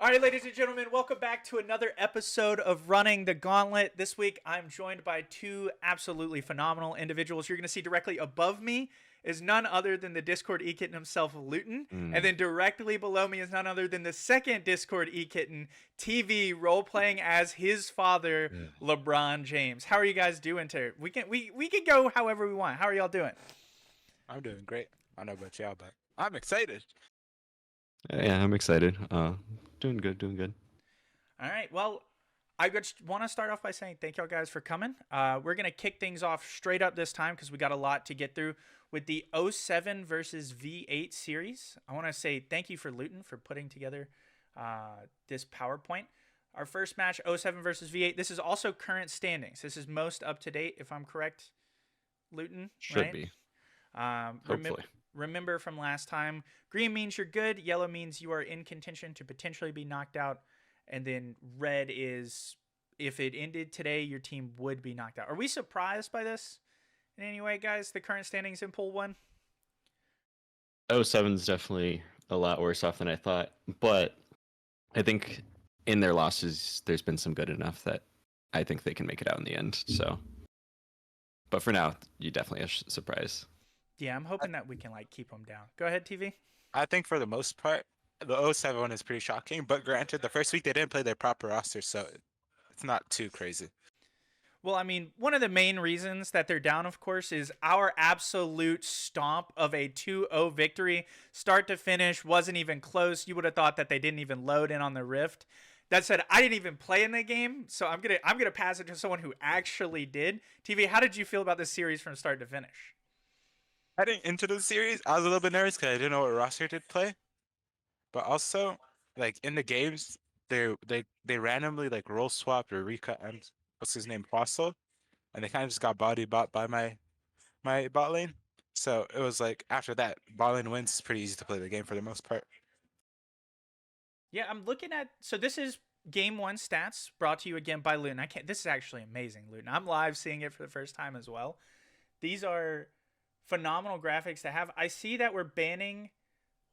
All right, ladies and gentlemen, welcome back to another episode of Running the Gauntlet. This week, I'm joined by two absolutely phenomenal individuals. You're going to see directly above me is none other than the Discord E-Kitten himself, Luyten. And then directly below me is none other than the second Discord E-Kitten, TV, role-playing as his father, LeBron James. How are you guys doing today? We can go however we want. How are y'all doing? I'm doing great. I don't know about y'all, but I'm excited. Yeah, I'm excited. Doing good. All right. Well, I just want to start off by saying thank y'all guys for coming. We're going to kick things off straight up this time because we got a lot to get through with the 07 versus V8 series. I want to say thank you for Luyten for putting together this PowerPoint. Our first match, 07 versus V8. This is also current standings. This is most up to date, if I'm correct, Luyten. Should right? be. Hopefully. Remember from last time, green means you're good, yellow means you are in contention to potentially be knocked out, and then red is if it ended today, your team would be knocked out. Are we surprised by this in any way, guys? The current standings in Pool 1? 07's definitely a lot worse off than I thought, but I think in their losses, there's been some good enough that I think they can make it out in the end. So, but for now, you definitely a surprise. Yeah, I'm hoping that we can keep them down. Go ahead, TV. I think for the most part, the 07 one is pretty shocking. But granted, the first week they didn't play their proper roster, so it's not too crazy. Well, I mean, one of the main reasons that they're down, of course, is our absolute stomp of a 2-0 victory. Start to finish, wasn't even close. You would have thought that they didn't even load in on the Rift. That said, I didn't even play in the game, so I'm gonna pass it to someone who actually did. TV, how did you feel about this series from start to finish? Heading into the series, I was a little bit nervous because I didn't know what roster to play. But also, in the games, they randomly role swapped Eureka and what's his name, Fossil, and they kind of just got bought by my bot lane. So it was after that, bot lane wins. It's pretty easy to play the game for the most part. Yeah, I'm looking at. So this is Game 1 stats brought to you again by Luyten. This is actually amazing, Luyten. I'm live seeing it for the first time as well. These are phenomenal graphics to have. I see that we're banning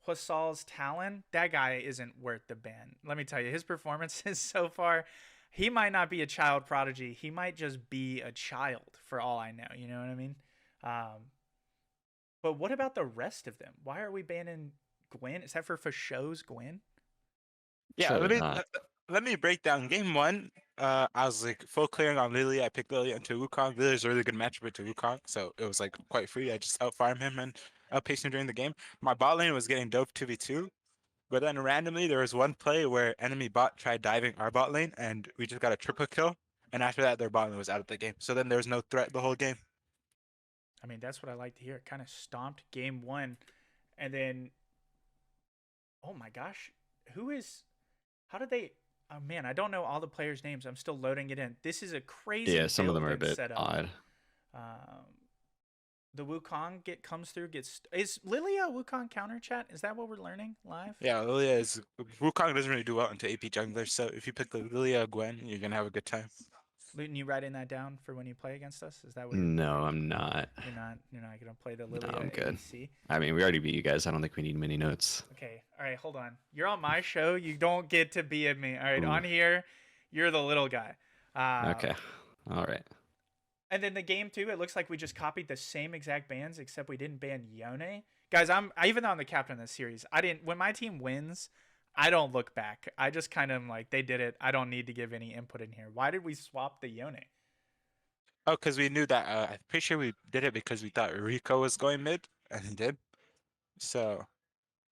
Huasal's Talon. That guy isn't worth the ban. Let me tell you, his performances so far, he might not be a child prodigy. He might just be a child for all I know. You know what I mean? But what about the rest of them? Why are we banning Gwen? Is that for show's Gwen? Yeah, let me break down. Game 1, I was full clearing on Lily. I picked Lily into Wukong. Lily's a really good matchup into Wukong, so it was quite free. I just outfarmed him and outpaced him during the game. My bot lane was getting dope 2v2, but then randomly there was one play where enemy bot tried diving our bot lane, and we just got a triple kill. And after that, their bot lane was out of the game. So then there was no threat the whole game. I mean, that's what I like to hear. It kind of stomped Game 1, and then, oh my gosh, how did they? Oh man, I don't know all the players' names. I'm still loading it in. This is a crazy. Yeah, some of them are a bit odd. The Wukong comes through. Is Lilia Wukong counter chat? Is that what we're learning live? Yeah, Lilia is. Wukong doesn't really do well into AP jungler, so if you pick the Lilia Gwen, you're gonna have a good time. Luyten, you writing that down for when you play against us? Is that what? No, I'm not. You're not gonna play the Lilia. No, I'm good. ADC? I mean, we already beat you guys. I don't think we need many notes. Okay, all right, hold on. You're on my show. You don't get to be at me. All right, Ooh. On here, you're the little guy. Okay, all right. And then the game 2, it looks like we just copied the same exact bans, except we didn't ban Yone. Guys, even though I'm the captain of this series, when my team wins, I don't look back. I just kind of they did it. I don't need to give any input in here. Why did we swap the Yone? Oh, because we knew that. I'm pretty sure we did it because we thought Rico was going mid, and he did. So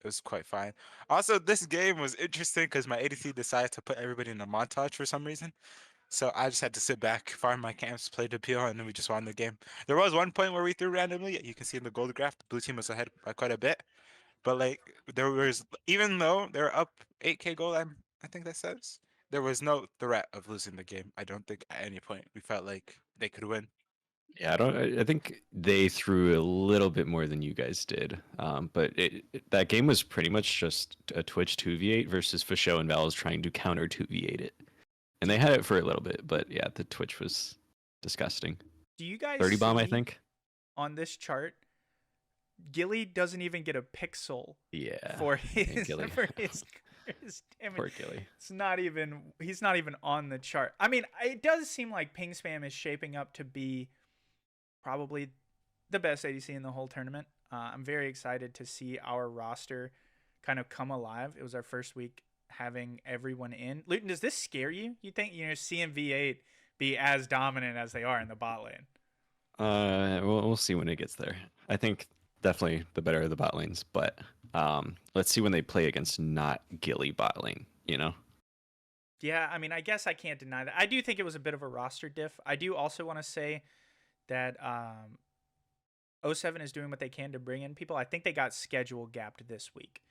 it was quite fine. Also, this game was interesting because my ADC decided to put everybody in a montage for some reason. So I just had to sit back, farm my camps, play the PO, and then we just won the game. There was one point where we threw randomly. You can see in the gold graph, the blue team was ahead by quite a bit. But there was, even though they're up 8k gold, I think that says, there was no threat of losing the game. I don't think at any point we felt like they could win. Yeah, I think they threw a little bit more than you guys did. But that game was pretty much just a Twitch 2v8 versus Fasho and Val's trying to counter 2v8 it. And they had it for a little bit, but yeah, the Twitch was disgusting. Do you guys 30 bomb, I think? On this chart, Gilly doesn't even get a pixel Yeah. for his Damn it. Poor Gilly. He's not even on the chart. I mean, it does seem like Ping Spam is shaping up to be probably the best ADC in the whole tournament. I'm very excited to see our roster kind of come alive. It was our first week having everyone in. Luyten, does this scare you? You think, seeing V8 be as dominant as they are in the bot lane? We'll see when it gets there. I think definitely the better of the bot lanes, but let's see when they play against not Gilly bot lane, Yeah, I mean, I guess I can't deny that. I do think it was a bit of a roster diff. I do also want to say that O7 is doing what they can to bring in people. I think they got schedule gapped this week.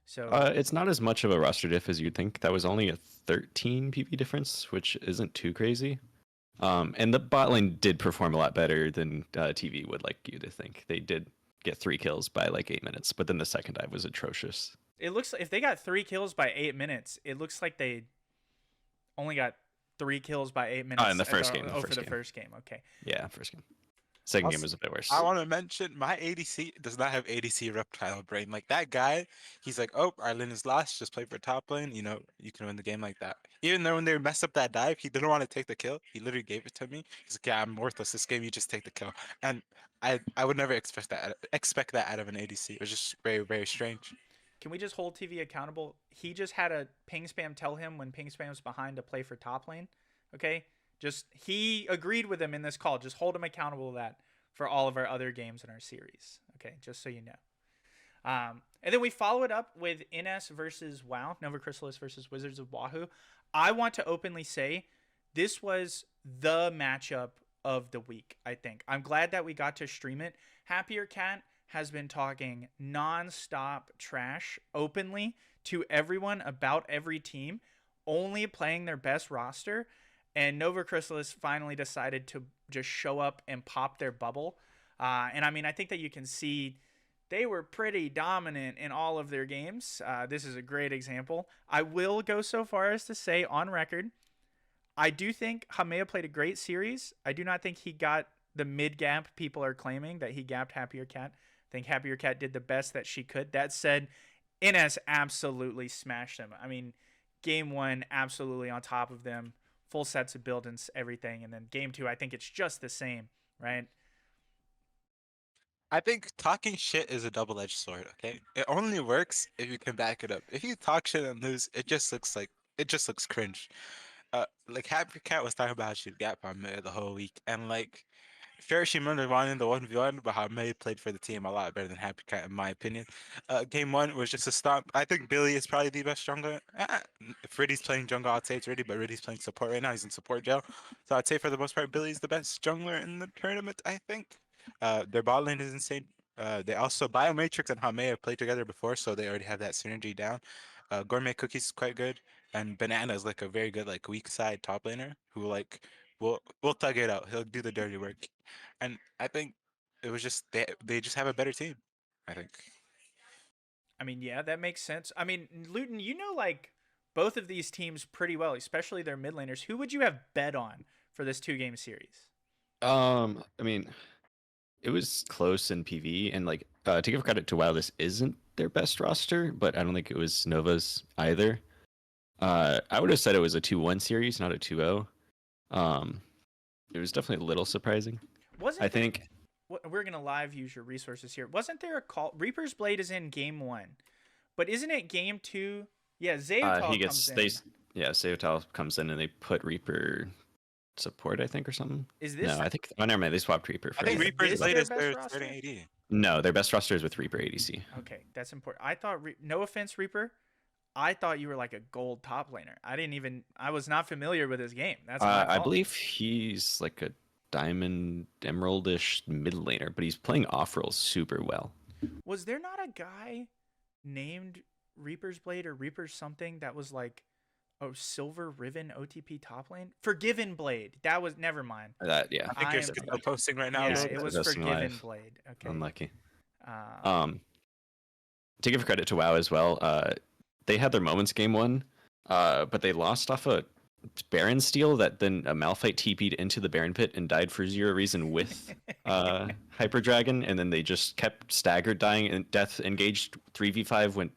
So it's not as much of a roster diff as you'd think. That was only a 13 PP difference, which isn't too crazy. And the bot lane did perform a lot better than TV would like you to think. They did get 3 kills by like 8 minutes, but then the second dive was atrocious. It looks like if they got 3 kills by 8 minutes, it looks like they only got 3 kills by 8 minutes. In the first game. For the first game. Okay. Yeah, first game. Second game was a bit worse. I want to mention my ADC does not have ADC reptile brain. Like that guy, he's like, oh, our lane is lost. Just play for top lane. You can win the game like that. Even though when they messed up that dive, he didn't want to take the kill. He literally gave it to me. He's like, yeah, I'm worthless. This game, you just take the kill. And I would never expect that out of an ADC. It was just very, very strange. Can we just hold TV accountable? He just had a Ping Spam tell him when Ping Spam's behind to play for top lane. Okay? He agreed with him in this call. Just hold him accountable to that for all of our other games in our series. Okay, just so you know. And then we follow it up with NS versus WoW, Nova Chrysalis versus Wizards of Wahoo. I want to openly say this was the matchup of the week, I think. I'm glad that we got to stream it. Happier Cat has been talking non-stop trash openly to everyone about every team, only playing their best roster. And Nova Chrysalis finally decided to just show up and pop their bubble. And I mean, I think that you can see they were pretty dominant in all of their games. This is a great example. I will go so far as to say on record, I do think Hamea played a great series. I do not think he got the mid-gap people are claiming that he gapped Happier Cat. I think Happier Cat did the best that she could. That said, NS absolutely smashed them. I mean, game 1, absolutely on top of them. Full sets of build and everything. And then game 2, I think it's just the same, right? I think talking shit is a double-edged sword, okay? It only works if you can back it up. If you talk shit and lose, it just looks cringe. Like Happy Cat was talking about she'd gap on mid the whole week, and like fair she won in the 1v1, but how May played for the team a lot better than Happy Cat in my opinion. Game 1 was just a stomp. I think Billy is probably the best jungler. If Riddy's playing jungle, I'd say it's Riddy, but Riddy's playing support right now. He's in support jail. So I'd say for the most part, Billy's the best jungler in the tournament, I think. Their bot lane is insane. They also, Biomatrix and Hamea have played together before, so they already have that synergy down. Gourmet Cookies is quite good. And Banana is like a very good like weak side top laner who like will tug it out. He'll do the dirty work. And I think it was just they just have a better team, I think. I mean, yeah, that makes sense. I mean, Luyten, like both of these teams pretty well, especially their mid laners. Who would you have bet on for this 2-game series? I mean, it was close in PV, and like to give credit to WoW, this isn't their best roster, but I don't think it was Nova's either. I would have said it was a 2-1 series, not a 2-0. It was definitely a little surprising. We're gonna live use your resources here. Wasn't there a call? Reaper's Blade is in game 1, but isn't it game 2? Yeah, Zayutal comes in. Zayutal comes in and they put Reaper support, I think, or something. Is this? No, I think. Oh, never mind. They swapped Reaper. I think Reaper's Blade is their starting AD. No, their best roster is with Reaper ADC. Okay, that's important. I thought. No offense, Reaper. I thought you were like a gold top laner. I was not familiar with his game. That's my fault. I believe he's like a diamond emeraldish mid laner, but he's playing off roles super well. Was there not a guy named Reaper's Blade or Reaper something that was like a silver riven OTP top lane? Forgiven Blade. That was, never mind. Yeah. I think you're posting right now. Yeah, it was Forgiven Blade. Okay. Unlucky. To give credit to WoW as well, they had their moments game 1, but they lost off a Baron steal that then a Malphite TP'd into the Baron pit and died for 0 reason with Hyper Dragon, and then they just kept staggered dying and death engaged 3v5 when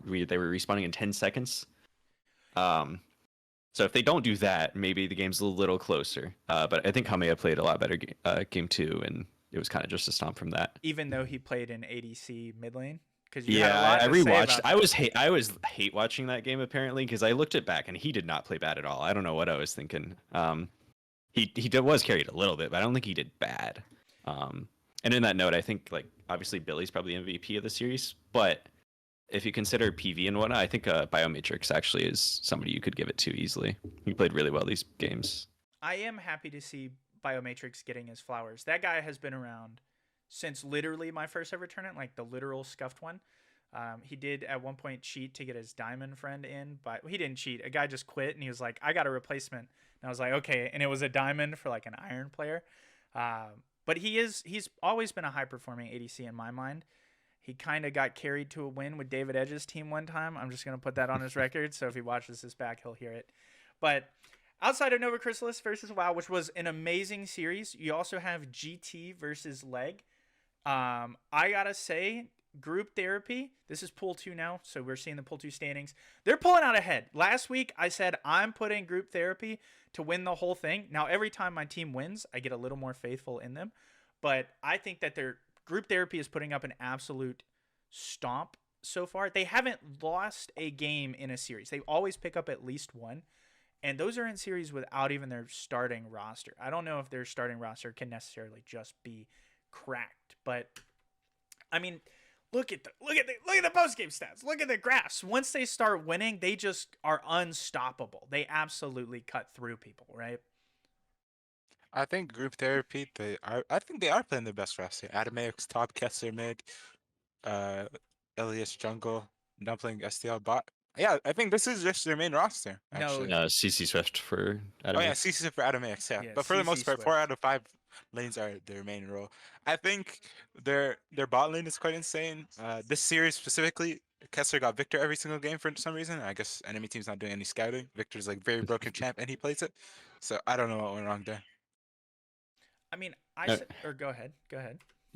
they were respawning in 10 seconds. So if they don't do that, maybe the game's a little closer. But I think Hamea played a lot better game 2, and it was kind of just a stomp from that. Even though he played in ADC mid lane, because Yeah, I rewatched. I was hate watching that game apparently because I looked it back and he did not play bad at all. I don't know what I was thinking. Was carried a little bit, but I don't think he did bad. And in that note, I think like obviously Billy's probably MVP of the series, but if you consider PV and whatnot, I think Biomatrix actually is somebody you could give it to easily. He played really well these games. I am happy to see Biomatrix getting his flowers. That guy has been around since literally my first ever tournament, like the literal scuffed one. He did at one point cheat to get his diamond friend in, but he didn't cheat. A guy just quit and he was like, I got a replacement. And I was like, okay. And it was a diamond for like an iron player. But he's always been a high performing ADC in my mind. He kind of got carried to a win with David Edge's team one time. I'm just going to put that on his record. So if he watches this back, he'll hear it. But outside of Nova Chrysalis versus WoW, which was an amazing series, you also have GT versus Leg. I got to say, Group Therapy, this is Pool 2 now, so we're seeing the Pool 2 standings. They're pulling out ahead. Last week, I said I'm putting Group Therapy to win the whole thing. Now, every time my team wins, I get a little more faithful in them. But I think that their Group Therapy is putting up an absolute stomp so far. They haven't lost a game in a series. They always pick up at least one. And those are in series without even their starting roster. I don't know if their starting roster can necessarily just be cracked. But, I mean, look at the post-game stats. Look at the graphs. Once they start winning, they just are unstoppable. They absolutely cut through people, right? I think Group Therapy, I think they are playing their best roster. Adamax top, Kessler mid, Elias jungle, Dumpling STL bot. Yeah, I think this is just their main roster, actually. No. CC Swift for Adamax. Oh yeah, CC for Adamax, yeah. Yeah, But for the CC most part, Swift. 4 out of 5 lanes are their main role. I think their bot lane is quite insane. This series specifically, Kessler got Victor every single game for some reason. I guess enemy team's not doing any scouting. Victor's like very broken champ and he plays it. So I don't know what went wrong there. I mean, go ahead.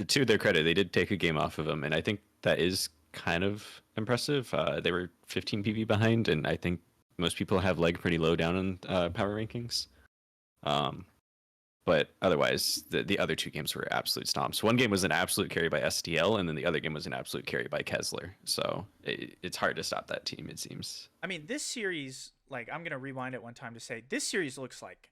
To their credit, they did take a game off of them, and I think that is kind of impressive. They were 15 PV behind, and I think most people have Leg pretty low down in power rankings. But otherwise, the other 2 games were absolute stomps. One game was an absolute carry by STL, and then the other game was an absolute carry by Kessler. So it's hard to stop that team, it seems. I mean, this series, like, I'm going to rewind it one time to say, this series looks like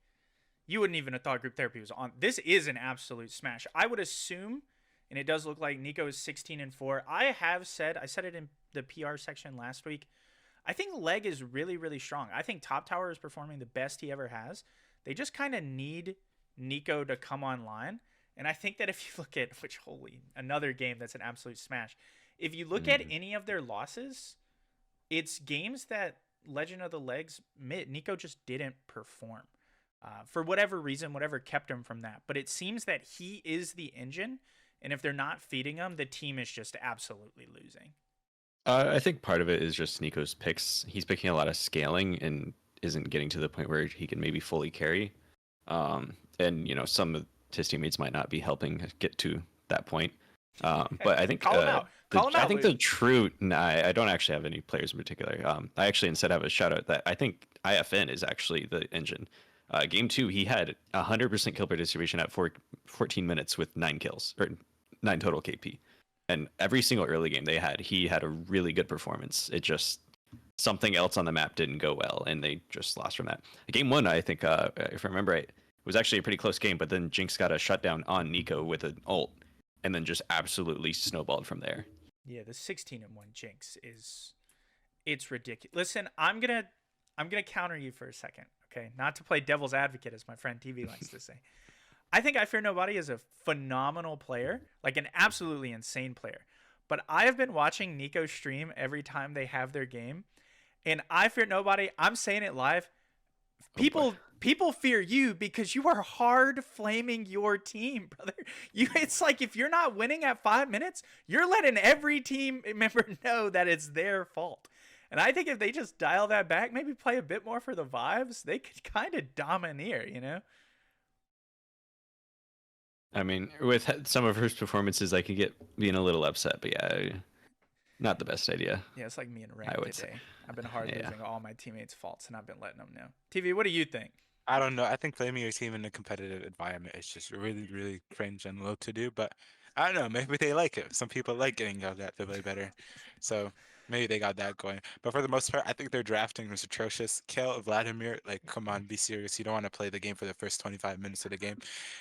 you wouldn't even have thought Group Therapy was on. This is an absolute smash. I would assume, and it does look like Nico is 16-4. I said it in the PR section last week. I think Leg is really, really strong. I think Top Tower is performing the best he ever has. They just kind of need Nico to come online. And I think that if you look at, another game that's an absolute smash. If you look at any of their losses, it's games that Legend of the Legs mid. Nico just didn't perform. For whatever reason, whatever kept him from that. But it seems that he is the engine, and if they're not feeding him, the team is just absolutely losing. I think part of it is just Nico's picks. He's picking a lot of scaling and isn't getting to the point where he can maybe fully carry. And, some of his teammates might not be helping get to that point. But I think I think the true. I don't actually have any players in particular. I actually instead have a shout out that I think IFN is actually the engine. Game 2, he had 100% kill participation at 14 minutes with 9 kills, or 9 total KP. And every single early game he had a really good performance. It just, something else on the map didn't go well, and they just lost from that. Game 1, I think, if I remember right, it was actually a pretty close game, but then Jinx got a shutdown on Nico with an ult, and then just absolutely snowballed from there. Yeah, the 16-1 Jinx it's ridiculous. Listen, I'm gonna counter you for a second. Okay, not to play devil's advocate, as my friend TV likes to say. I think I Fear Nobody is a phenomenal player, like an absolutely insane player. But I have been watching Nico stream every time they have their game, and I Fear Nobody. I'm saying it live. People fear you because you are hard flaming your team, brother. It's like if you're not winning at 5 minutes, you're letting every team member know that it's their fault. And I think if they just dial that back, maybe play a bit more for the vibes, they could kind of domineer, I mean, with some of her performances, I could get being a little upset, but yeah, Not the best idea. Yeah, it's like me and I Rain would today. say. I've been hard Yeah. losing all my teammates' faults, and I've been letting them know. TV, what do you think? I don't know. I think blaming your team in a competitive environment is just really, really cringe and low to do. But I don't know. Maybe they like it. Some people like getting yelled at to play better. So maybe they got that going. But for the most part, I think their drafting was atrocious. Kale, Vladimir, like, come on, be serious. You don't want to play the game for the first 25 minutes of the game.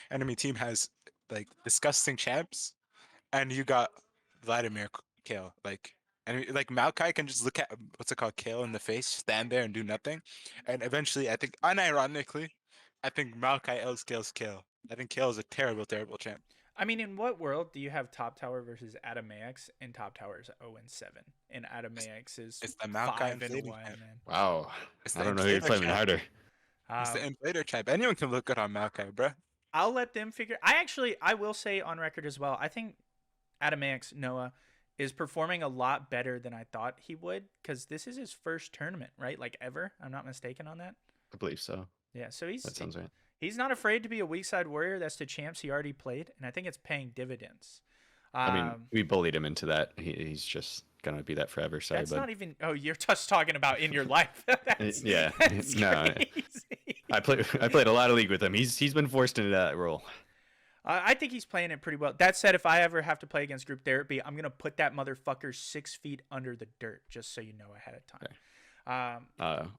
Enemy team has like disgusting champs, and you got Vladimir Kale. And like Maokai can just look at what's it called, Kale in the face, stand there and do nothing, and eventually, I think, unironically, I think Maokai outscales Kale. I think Kale is a terrible, terrible champ. I mean, in what world do you have Top Tower versus Adamax, and Top Tower is 0-7, and Adamax is It's the Maokai 5-1, inflated champ. man. Wow. It's I the don't know who you're inflator playing champ. harder. It's the Um, inflator champ. Anyone can look good on Maokai, bruh. I'll let them figure. I will say on record as well. I think Adamax Noah is performing a lot better than I thought he would, because this is his first tournament, right? Like ever. I'm not mistaken on that. I believe so. Yeah, so That sounds right. he's not afraid to be a weak side warrior. That's the champs he already played, and I think it's paying dividends. I mean, we bullied him into that. He's just gonna be that forever. Sorry, That's bud. not even. Oh, you're just talking about in your life. That's, Yeah. that's No. crazy. I played a lot of League with him. He's been forced into that role. I think he's playing it pretty well. That said, if I ever have to play against group therapy, I'm gonna put that motherfucker 6 feet under the dirt, just so you know ahead of time.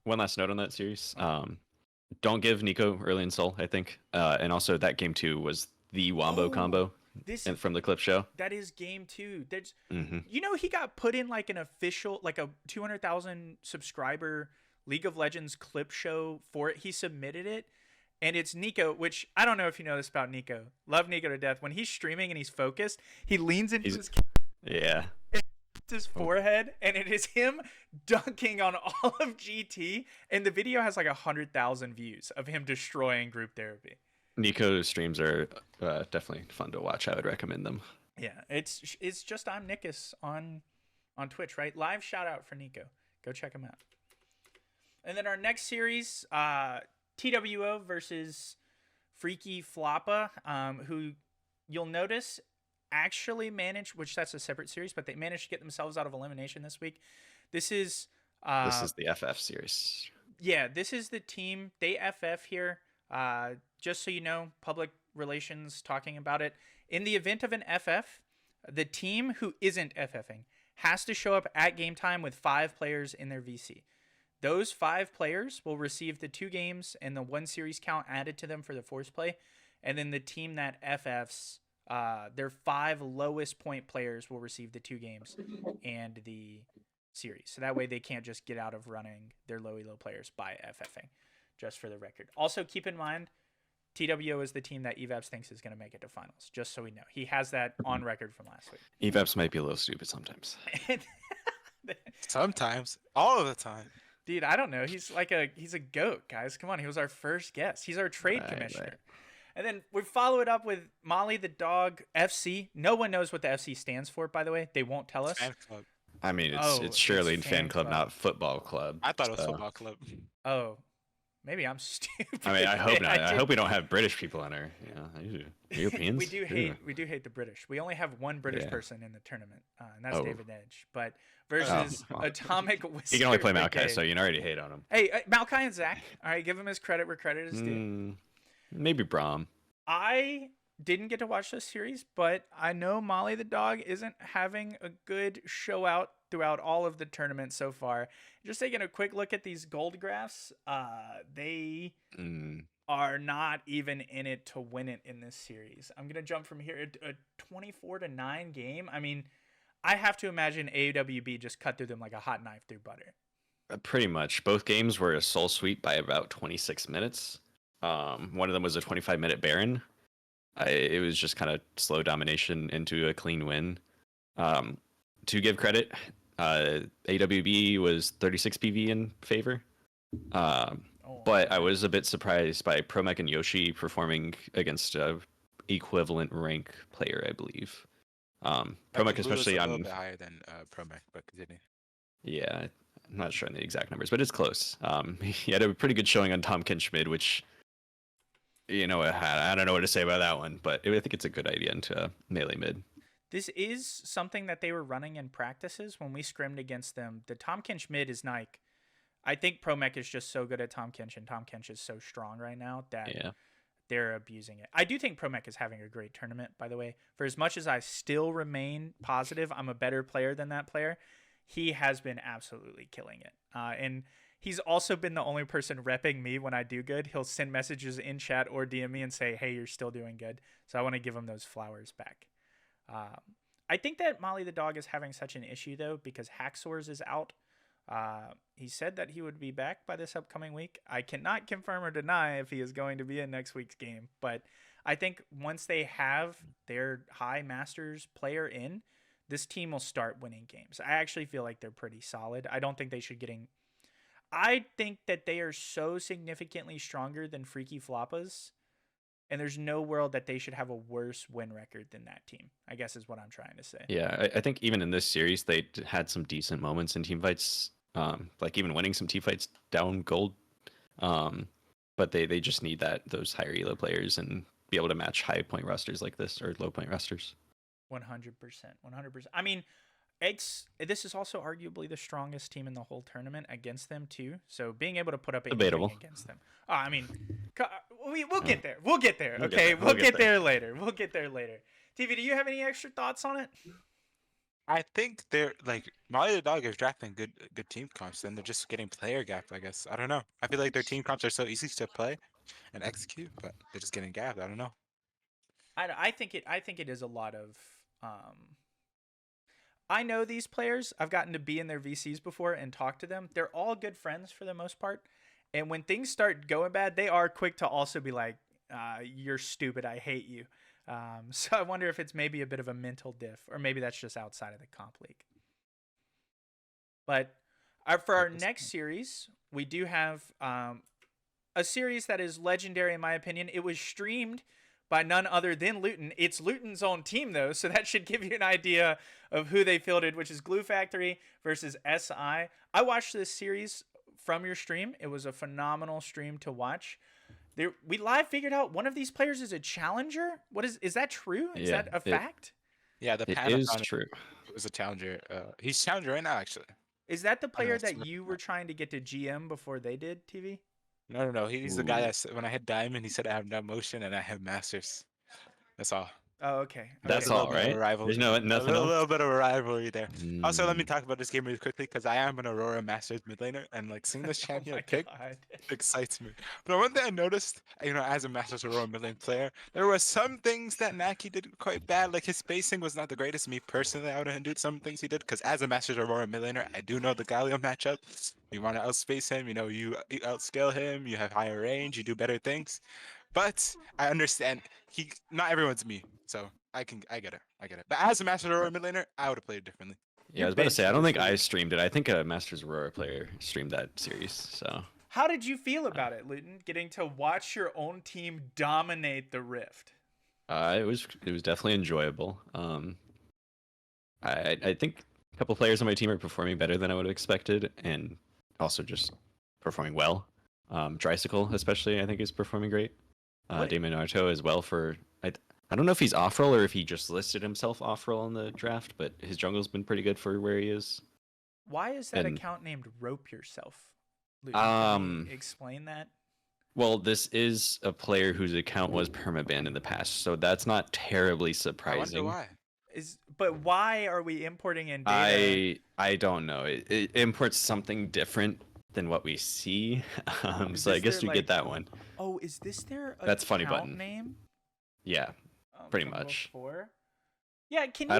One last note on that series. Don't give Nico early install, I think. And also that game 2 was the Wombo combo from the clip show. That is game 2. There's, Mm-hmm. you know, he got put in like an official, like a 200,000 subscriber League of Legends clip show for it. He submitted it, and it's Nico, which I don't know if you know this about Nico. Love Nico to death. When he's streaming and he's focused, he leans into Yeah. his forehead, and it is him dunking on all of GT, and the video has like 100,000 views of him destroying group therapy. Nico's streams are definitely fun to watch. I would recommend them. Yeah, it's just I'm Nickus on Twitch, right? Live shout out for Nico. Go check him out. And then our next series, TWO versus Freaky Floppa, who you'll notice actually managed, which that's a separate series, but they managed to get themselves out of elimination this week. This is the FF series. Yeah, this is the team. They FF here. Just so you know, public relations talking about it. In the event of an FF, the team who isn't FFing has to show up at game time with 5 players in their VC. Those 5 players will receive the 2 games and the 1 series count added to them for the force play. And then the team that FFs, their 5 lowest point players will receive the 2 games and the series. So that way they can't just get out of running their low players by FFing, just for the record. Also, keep in mind, TWO is the team that Evaps thinks is going to make it to finals, just so we know. He has that on record from last week. Evaps might be a little stupid sometimes. Sometimes. All of the time. Dude, I don't know. He's a goat, guys. Come on, he was our first guest. He's our trade commissioner. Right. And then we follow it up with Molly the Dog FC. No one knows what the FC stands for, by the way. They won't tell us. Fan club. I mean, Oh, it's surely it's fan fan club, club. not football club. I thought it was so- football club. Oh, maybe I'm stupid. I mean, I hope not. I did- hope we don't have British people in our, Europeans. we do Ew. hate the British. We only have one British Yeah. person in the tournament, and that's Oh. David Edge. But versus well. Atomic Whisker He can only play Maokai, Brigade. so you already hate on him. Hey, Maokai and Zach. All right, give him his credit where credit is due. Maybe Braum. I didn't get to watch this series, but I know Molly the Dog isn't having a good show out throughout all of the tournament so far. Just taking a quick look at these gold graphs, they are not even in it to win it in this series. I'm going to jump from here. A 24-9 game. I mean, I have to imagine AWB just cut through them like a hot knife through butter. Pretty much. Both games were a soul sweep by about 26 minutes. One of them was a 25-minute Baron. It was just kind of slow domination into a clean win. To give credit, AWB was 36 PV in favor. But I was a bit surprised by Promech and Yoshi performing against a equivalent rank player, I believe. Promech especially a on... little bit higher than Promech, but continue. Yeah, I'm not sure on the exact numbers, but it's close. He had a pretty good showing on Tom Kinch mid, which, I don't know what to say about that one, but I think it's a good idea into melee mid. This is something that they were running in practices when we scrimmed against them. The Tom Kench mid is like, I think ProMech is just so good at Tom Kench, and Tom Kench is so strong right now that they're abusing it. I do think ProMech is having a great tournament, by the way. For as much as I still remain positive I'm a better player than that player, he has been absolutely killing it. And he's also been the only person repping me when I do good. He'll send messages in chat or DM me and say, hey, you're still doing good. So I want to give him those flowers back. I think that Molly the dog is having such an issue, though, because Haxor's is out. He said that he would be back by this upcoming week. I cannot confirm or deny if he is going to be in next week's game, but I think once they have their high Masters player in, this team will start winning games. I actually feel like they're pretty solid. I don't think they should I think that they are so significantly stronger than Freaky Floppas, and there's no world that they should have a worse win record than that team, I guess is what I'm trying to say. Yeah, I think even in this series, they had some decent moments in team fights, like even winning some team fights down gold. But they just need those higher elo players and be able to match high point rosters like this, or low point rosters. 100%. 100%. I mean, this is also arguably the strongest team in the whole tournament against them too. So being able to put up anything against them, I mean, we'll get there. We'll get there. Okay, we'll get there later. We'll get there later. TV, do you have any extra thoughts on it? I think they're like Molly the dog is drafting good team comps, and they're just getting player gapped. I guess I don't know. I feel like their team comps are so easy to play and execute, but they're just getting gapped. I don't know. I think it is a lot of. I know these players. I've gotten to be in their VCs before and talk to them. They're all good friends for the most part. And when things start going bad, they are quick to also be like, you're stupid. I hate you. So I wonder if it's maybe a bit of a mental diff, or maybe that's just outside of the comp league. But for our next series, we do have a series that is legendary in my opinion. It was streamed by none other than Luyten. It's Luyten's own team, though, so that should give you an idea of who they fielded, which is Glue Factory versus SI. I watched this series from your stream. It was a phenomenal stream to watch. We live figured out one of these players is a challenger. Is that true? Is that a fact? Yeah, the it is true. It was a challenger. He's challenger right now, actually. Is that the player that you were trying to get to GM before they did, TV? No. He's the guy that when I hit diamond, he said I have no motion and I have masters. That's all. Oh, okay. That's all, right? There's nothing else. A little bit of a rivalry there. Also, let me talk about this game really quickly because I am an Aurora Masters mid laner, and like seeing this champion pick excites me. But one thing I noticed, as a Masters Aurora mid lane player, there were some things that Naki did quite bad. Like his spacing was not the greatest. Me personally, I wouldn't do some things he did because as a Masters Aurora mid laner, I do know the Galio matchup. You want to outspace him, you outscale him, you have higher range, you do better things. But I understand not everyone's me, so I get it. But as a Masters Aurora mid laner, I would have played it differently. Yeah, I was about to say I don't think I streamed it. I think a Masters Aurora player streamed that series. So how did you feel about it, Luyten? Getting to watch your own team dominate the Rift? It was definitely enjoyable. I think a couple players on my team are performing better than I would have expected, and also just performing well. Tricycle especially, I think, is performing great. Damon Naruto as well I don't know if he's off-roll or if he just listed himself off-roll in the draft, but his jungle's been pretty good for where he is. Why is that account named Rope Yourself? Can you explain that? Well, this is a player whose account was permabanned in the past, so that's not terribly surprising. I wonder why. But why are we importing in data? I don't know. It imports something different than what we see. So I guess we get that one. Oh, is this their That's Funny Button name? Yeah, pretty much. Yeah, can you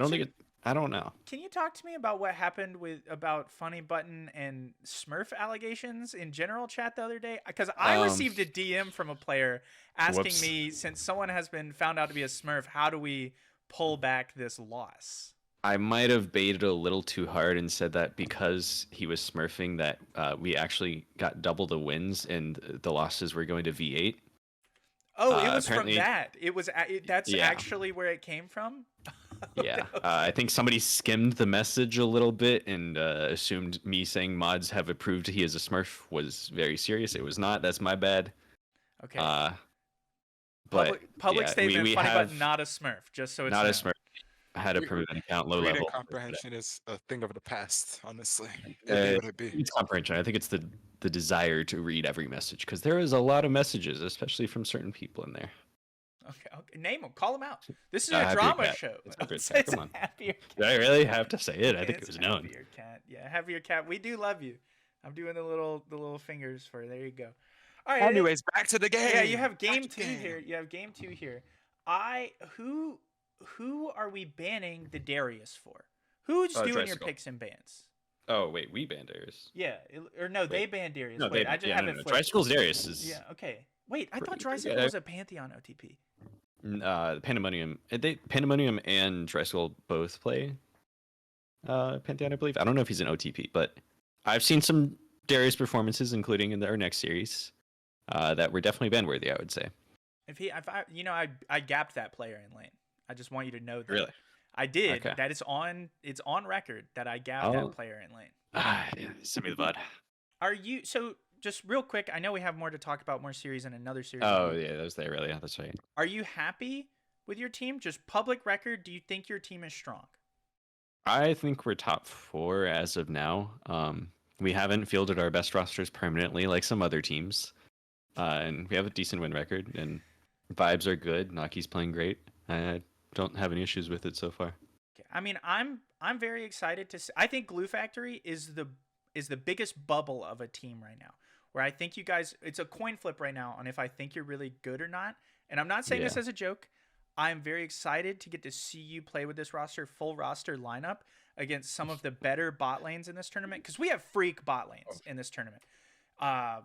I don't know. Can you talk to me about what happened about Funny Button and Smurf allegations in general chat the other day? Because I received a DM from a player asking me, since someone has been found out to be a Smurf, how do we pull back this loss? I might have baited a little too hard and said that because he was smurfing that we actually got double the wins and the losses were going to V8. Oh, it was from that. That's actually where it came from? Yeah. I think somebody skimmed the message a little bit and assumed me saying mods have approved he is a smurf was very serious. It was not. That's my bad. Okay. Public statement, Funny Button, not a smurf, just so it's not a smurf. had a Re- proven account, low Reading level. comprehension is a thing of the past, honestly. It'd be what it'd be. It's comprehension. I think it's the desire to read every message because there is a lot of messages, especially from certain people in there. Okay. Name them. Call them out. This is a Happier drama Cat. show. It's Happier It's Cat. Come on. Happier Did I really have to say it? I think it was known. Happier Cat. Yeah, Happier Cat. We do love you. I'm doing the little fingers for. There you go. All right. Anyways, back to the game. Yeah, you have Back game to two the game. here. You have game two here. Who are we banning the Darius for? Who's doing your Tricycle. picks and bans? Oh wait, we banned Darius. Yeah, or no, they banned Darius. No, Wait, I just have it flipped. Tricycle's Darius is Yeah, okay. Wait, I thought Pretty- Tricycle yeah. was a Pantheon OTP. Pandemonium. Pandemonium and Tricycle both play Pantheon, I believe. I don't know if he's an OTP, but I've seen some Darius performances, including in our next series, that were definitely ban worthy. I would say. I gapped that player in lane. I just want you to know that. Really? I did. Okay. That is on. It's on record that I gapped Oh. that player in lane. Yeah, send me the bud. Are you so? Just real quick, I know we have more to talk about, more series and another series. Oh yeah, that was there. Really, yeah, that's right. Are you happy with your team? Just public record. Do you think your team is strong? I think we're top 4 as of now. We haven't fielded our best rosters permanently like some other teams, and we have a decent win record. And vibes are good. Naki's playing great. I don't have any issues with it so far. Okay. I mean, I'm very excited to see. I think Glue Factory is the biggest bubble of a team right now. Where I think you guys, it's a coin flip right now on if I think you're really good or not. And I'm not saying this as a joke. I'm very excited to get to see you play with this roster, full roster lineup against some of the better bot lanes in this tournament. Because we have freak bot lanes in this tournament.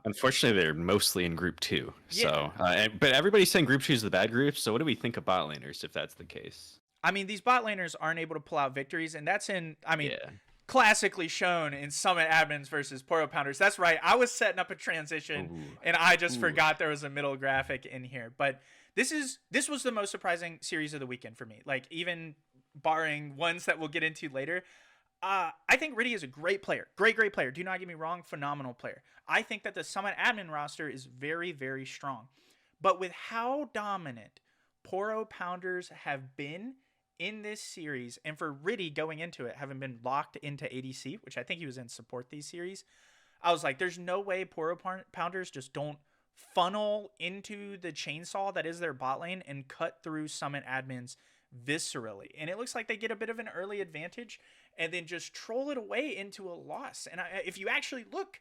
Unfortunately, they're mostly in Group 2. Yeah. So, but everybody's saying Group 2 is the bad group. So what do we think of bot laners if that's the case? I mean, these bot laners aren't able to pull out victories. And that's Yeah. classically shown in Summit Admins versus Poro Pounders. That's right. I was setting up a transition and I just forgot there was a middle graphic in here. But this was the most surprising series of the weekend for me. Like, even barring ones that we'll get into later. I think Riddy is a great player. Great player. Do not get me wrong. Phenomenal player. I think that the Summit Admin roster is very, very strong. But with how dominant Poro Pounders have been in this series, and for Riddy going into it, having been locked into ADC, which I think he was in support these series, I was like, there's no way Poro Pounders just don't funnel into the chainsaw that is their bot lane and cut through Summit Admins viscerally. And it looks like they get a bit of an early advantage and then just troll it away into a loss. And if you actually look,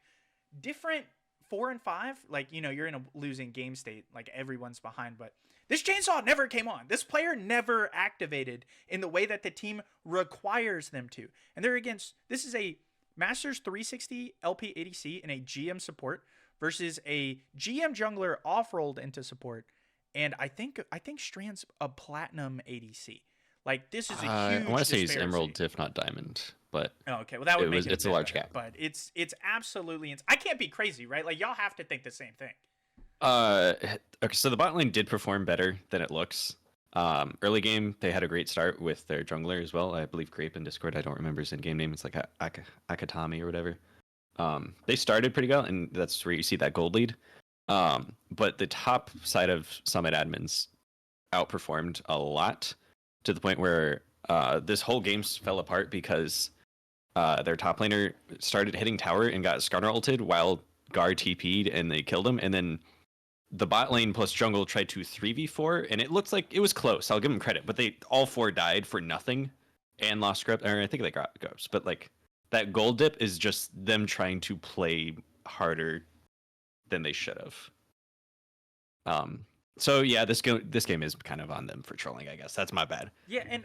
different 4 and 5, like, you're in a losing game state, like everyone's behind, but this chainsaw never came on. This player never activated in the way that the team requires them to. And this is a Masters 360 LP ADC in a GM support versus a GM jungler off-rolled into support. And I think Strand's a platinum ADC. Like, this is a huge I want to say he's disparity. Emerald, if not Diamond, but Oh, okay, well, that would make it it's a large gap. But it's absolutely I can't be crazy, right? Like, y'all have to think the same thing. Okay, so the bot lane did perform better than it looks. Early game, they had a great start with their jungler as well. I believe Grape in Discord. I don't remember his in-game name. It's like Akatami or whatever. They started pretty well, and that's where you see that gold lead. But the top side of Summit Admins outperformed a lot to the point where this whole game fell apart because their top laner started hitting tower and got Skarner ulted while Gar TP'd and they killed him, and then the bot lane plus jungle tried to 3v4, and it looked like it was close. I'll give them credit, but they all 4 died for nothing and lost grip. Or I think they got ghosts, but like that gold dip is just them trying to play harder than they should have. So yeah, this game is kind of on them for trolling, I guess. That's my bad. Yeah, and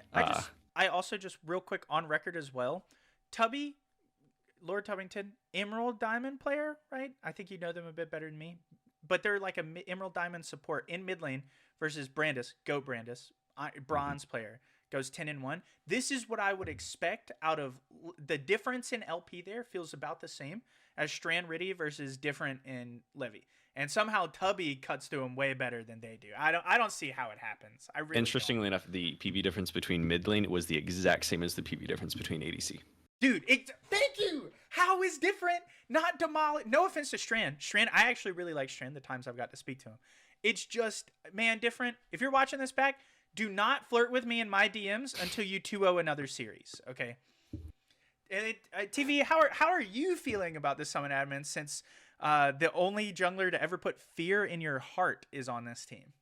I also just real quick on record as well, Tubby, Lord Tubbington, Emerald Diamond player, right? I think you know them a bit better than me. But they're like a Emerald Diamond support in mid lane versus Brandis, Goat Brandis, bronze player, goes 10-1. This is what I would expect out of the difference in LP there feels about the same as Strand Riddy versus different in Levy. And somehow Tubby cuts through him way better than they do. I don't see how it happens. I really Interestingly enough, the PV difference between mid lane was the exact same as the PV difference between ADC. Dude, thank you. How is different? Not demolish. No offense to Strand. I actually really like Strand the times I've got to speak to him. It's just, man, different. If you're watching this back, Do not flirt with me in my DMs until you 2-0 another series, okay? And TV, how are you feeling about this summon admin since the only jungler to ever put fear in your heart is on this team?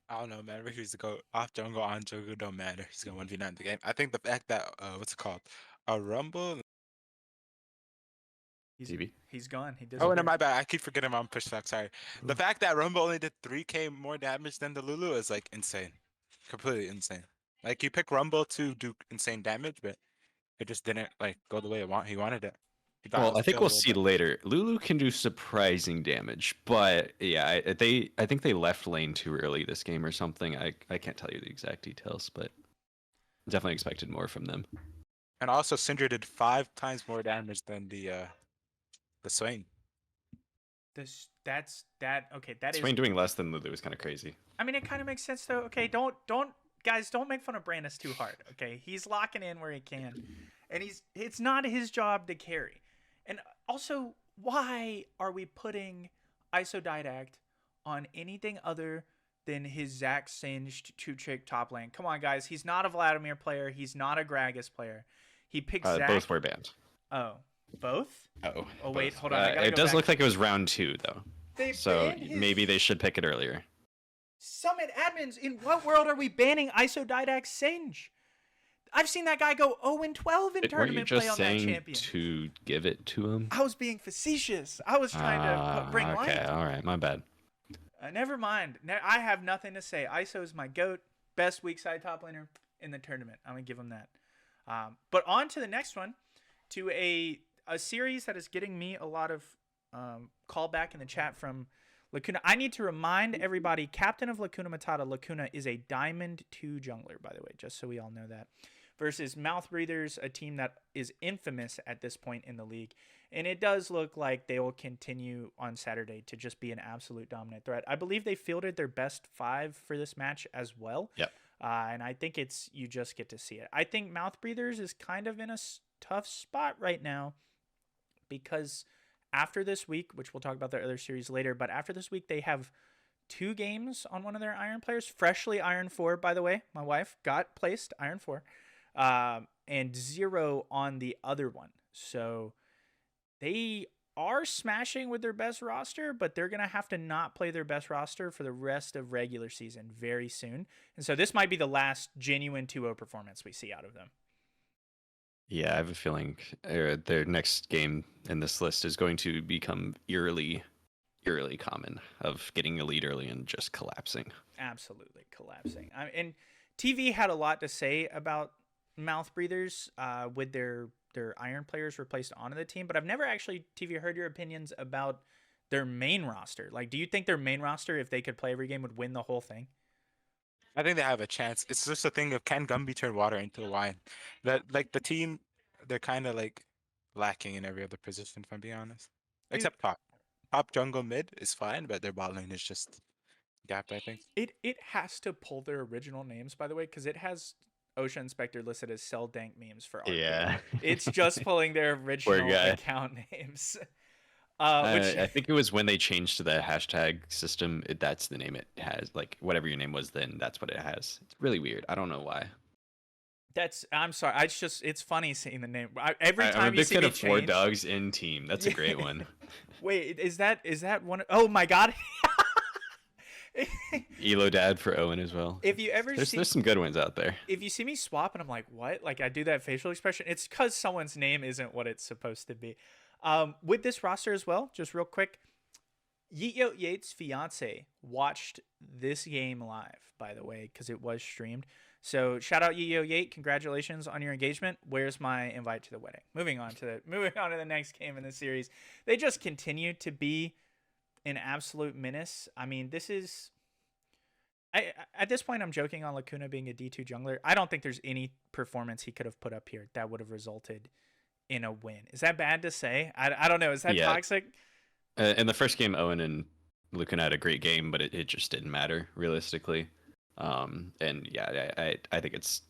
I don't know, man. Ricky's to go off jungle, on jungle, don't matter. He's gonna 1v9 the game. I think the fact that what's it called? A rumble. TV. He's gone. He Oh, disappeared. no, my bad. I keep forgetting I'm pushback. Sorry. The fact that Rumble only did 3k more damage than the Lulu is like insane. Completely insane. Like you pick Rumble to do insane damage, but it just didn't like go the way he wanted it. He thought it Well, was I think kill we'll a little see bit. later. Lulu can do surprising damage, but yeah, I think they left lane too early this game or something. I can't tell you the exact details, but definitely expected more from them. And also Syndra did 5 times more damage than the Swain. Okay, that is. Swain doing less than Lulu is kind of crazy. I mean, it kind of makes sense though. Okay, don't guys, don't make fun of Brandis too hard. Okay, he's locking in where he can, and it's not his job to carry. And also, why are we putting Isodidact on anything other than his Zac Singed 2-trick top lane? Come on, guys, he's not a Vladimir player. He's not a Gragas player. He picks Zac. Both were banned. Oh, both? Oh, Oh wait, both. hold on. I gotta It go does back. look like it was round 2 though. So banned his maybe they should pick it earlier. Summit admins. In what world are we banning Isodidact Singe? I've seen that guy go 0-12 in Weren't you tournament play just on that saying champion. to give it to him? I was being facetious. I was trying to bring light. Okay, all right, my bad. Never mind. I have nothing to say. ISO is my GOAT. Best weak side top laner in the tournament. I'm going to give him that. But on to the next one. To a series that is getting me a lot of callback in the chat from Lacuna. I need to remind everybody, captain of Lacuna Matata, Lacuna is a Diamond 2 jungler, by the way, just so we all know that. Versus Mouth Breathers, a team that is infamous at this point in the league. And it does look like they will continue on Saturday to just be an absolute dominant threat. I believe they fielded their best 5 for this match as well. Yep. And I think you just get to see it. I think Mouth Breathers is kind of in a tough spot right now because after this week, which we'll talk about their other series later, but after this week, they have 2 games on one of their Iron players. Freshly Iron 4, by the way. My wife got placed Iron 4. And 0 on the other one. So they are smashing with their best roster, but they're going to have to not play their best roster for the rest of regular season very soon. And so this might be the last genuine 2-0 performance we see out of them. Yeah, I have a feeling their next game in this list is going to become eerily common of getting a lead early and just collapsing. Absolutely collapsing. And TV had a lot to say about Mouth Breathers with their Iron players replaced onto the team, but I've never actually, TV, heard your opinions about their main roster. Like, do you think their main roster, if they could play every game, would win the whole thing? I think they have a chance. It's just a thing of can Gumby turn water into wine? That like the team, they're kind of like lacking in every other position, if I'm being honest. Except top. Top jungle mid is fine, but their bot lane is just gapped, I think. It has to pull their original names, by the way, because it has Ocean Inspector listed as Sell Dank memes for art. Yeah. It's just pulling their original account names. I think it was when they changed to the hashtag system. That's the name it has. Like whatever your name was then, that's what it has. It's really weird. I don't know why. I'm sorry. It's funny seeing the name. Every time I'm a you big see fan me of Four change. Dogs in Team. That's a great one. Wait, is that one? Oh my god. Elo Dad for Owen as well. If you ever there's some good ones out there. If you see me swap and I'm like, what? Like I do that facial expression, it's because someone's name isn't what it's supposed to be. With this roster as well, just real quick, Yeet Yates' fiance watched this game live, by the way, because it was streamed. So shout out Yeet Yate, congratulations on your engagement. Where's my invite to the wedding? Moving on to the next game in the series. They just continue to be an absolute menace. I mean, this is at this point I'm joking on Lacuna being a D2 jungler. I don't think there's any performance he could have put up here that would have resulted in a win. Is that bad to say? I don't know. Is that toxic? In the first game, Owen and Lacuna had a great game, but it just didn't matter realistically. And yeah, I think it's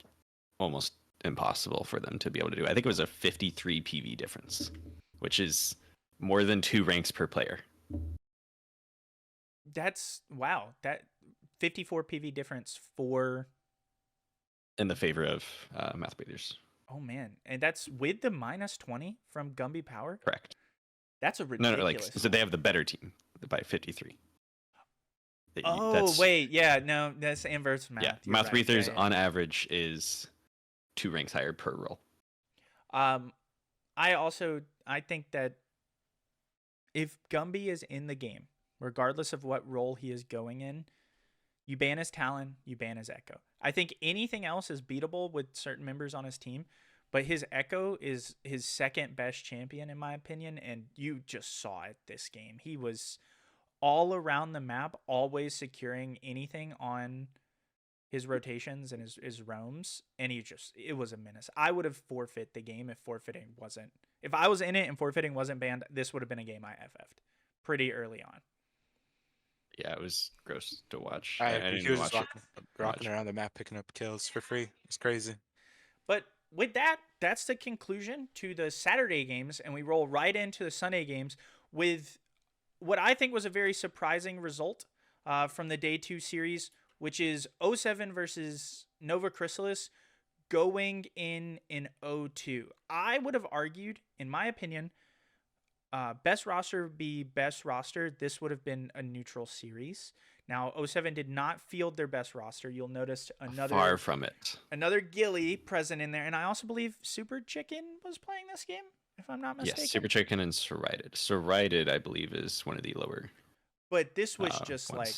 almost impossible for them to be able to do. I think it was a 53 PV difference, which is more than 2 ranks per player. That's wow. That 54 PV difference for in the favor of Math Breathers. Oh man, and that's with the -20 from Gumby Power. Correct. That's a No, ridiculous. like so they have the better team by 53. Oh wait, yeah, no, that's inverse math. Yeah, You're Mouth right. Breathers Yeah, yeah. on average is 2 ranks higher per roll. I think that if Gumby is in the game, regardless of what role he is going in, you ban his Talon, you ban his Echo. I think anything else is beatable with certain members on his team, but his Echo is his second best champion in my opinion, and you just saw it this game. He was all around the map, always securing anything on his rotations and his roams, and it was a menace. I would have forfeit the game if I was in it and forfeiting wasn't banned. This would have been a game I FF'd pretty early on. Yeah, it was gross to watch. I I agree. didn't He was watch just it rocking much. around the map, picking up kills for free. It's crazy. But with that, that's the conclusion to the Saturday games, and we roll right into the Sunday games with what I think was a very surprising result from the Day 2 series, which is 07 versus Nova Chrysalis going in 0-2. I would have argued, in my opinion, best roster would be best roster. This would have been a neutral series. Now, 07 did not field their best roster. You'll notice Far from it. another Gilly present in there. And I also believe Super Chicken was playing this game, if I'm not mistaken. Yes, Super Chicken and Serided. Serided, I believe, is one of the lower. But this was just ones. like,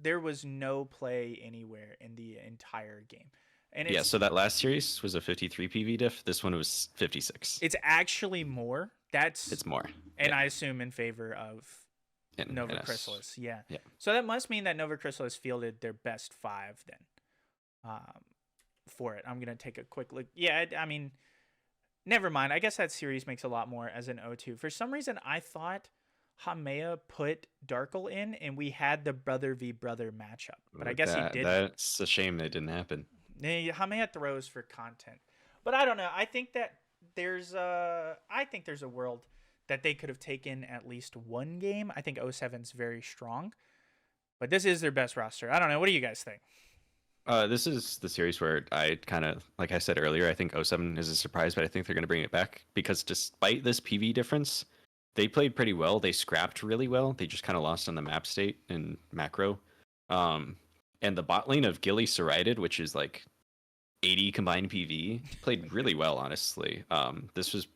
there was no play anywhere in the entire game. And Yeah, so that last series was a 53 PV diff. This one was 56. it's actually more. It's more. And yeah. I assume in favor of Nova NS. Chrysalis. Yeah. Yeah. So that must mean that Nova Chrysalis fielded their best 5 then for it. I'm going to take a quick look. Yeah, I mean, never mind. I guess that series makes a lot more as an 0-2. For some reason, I thought Hamea put Darkle in and we had the brother v brother matchup. But I guess he didn't. That's a shame it didn't happen. Hamea throws for content. But I don't know. I think that there's a world that they could have taken at least one game. I think 07's very strong. But this is their best roster. I don't know. What do you guys think? This is the series where I kind of, like I said earlier, I think 07 is a surprise, but I think they're going to bring it back because despite this PV difference, they played pretty well. They scrapped really well. They just kind of lost on the map state and macro. And the bot lane of Gilly Serided, which is like 80 combined PV, played really well, honestly. This was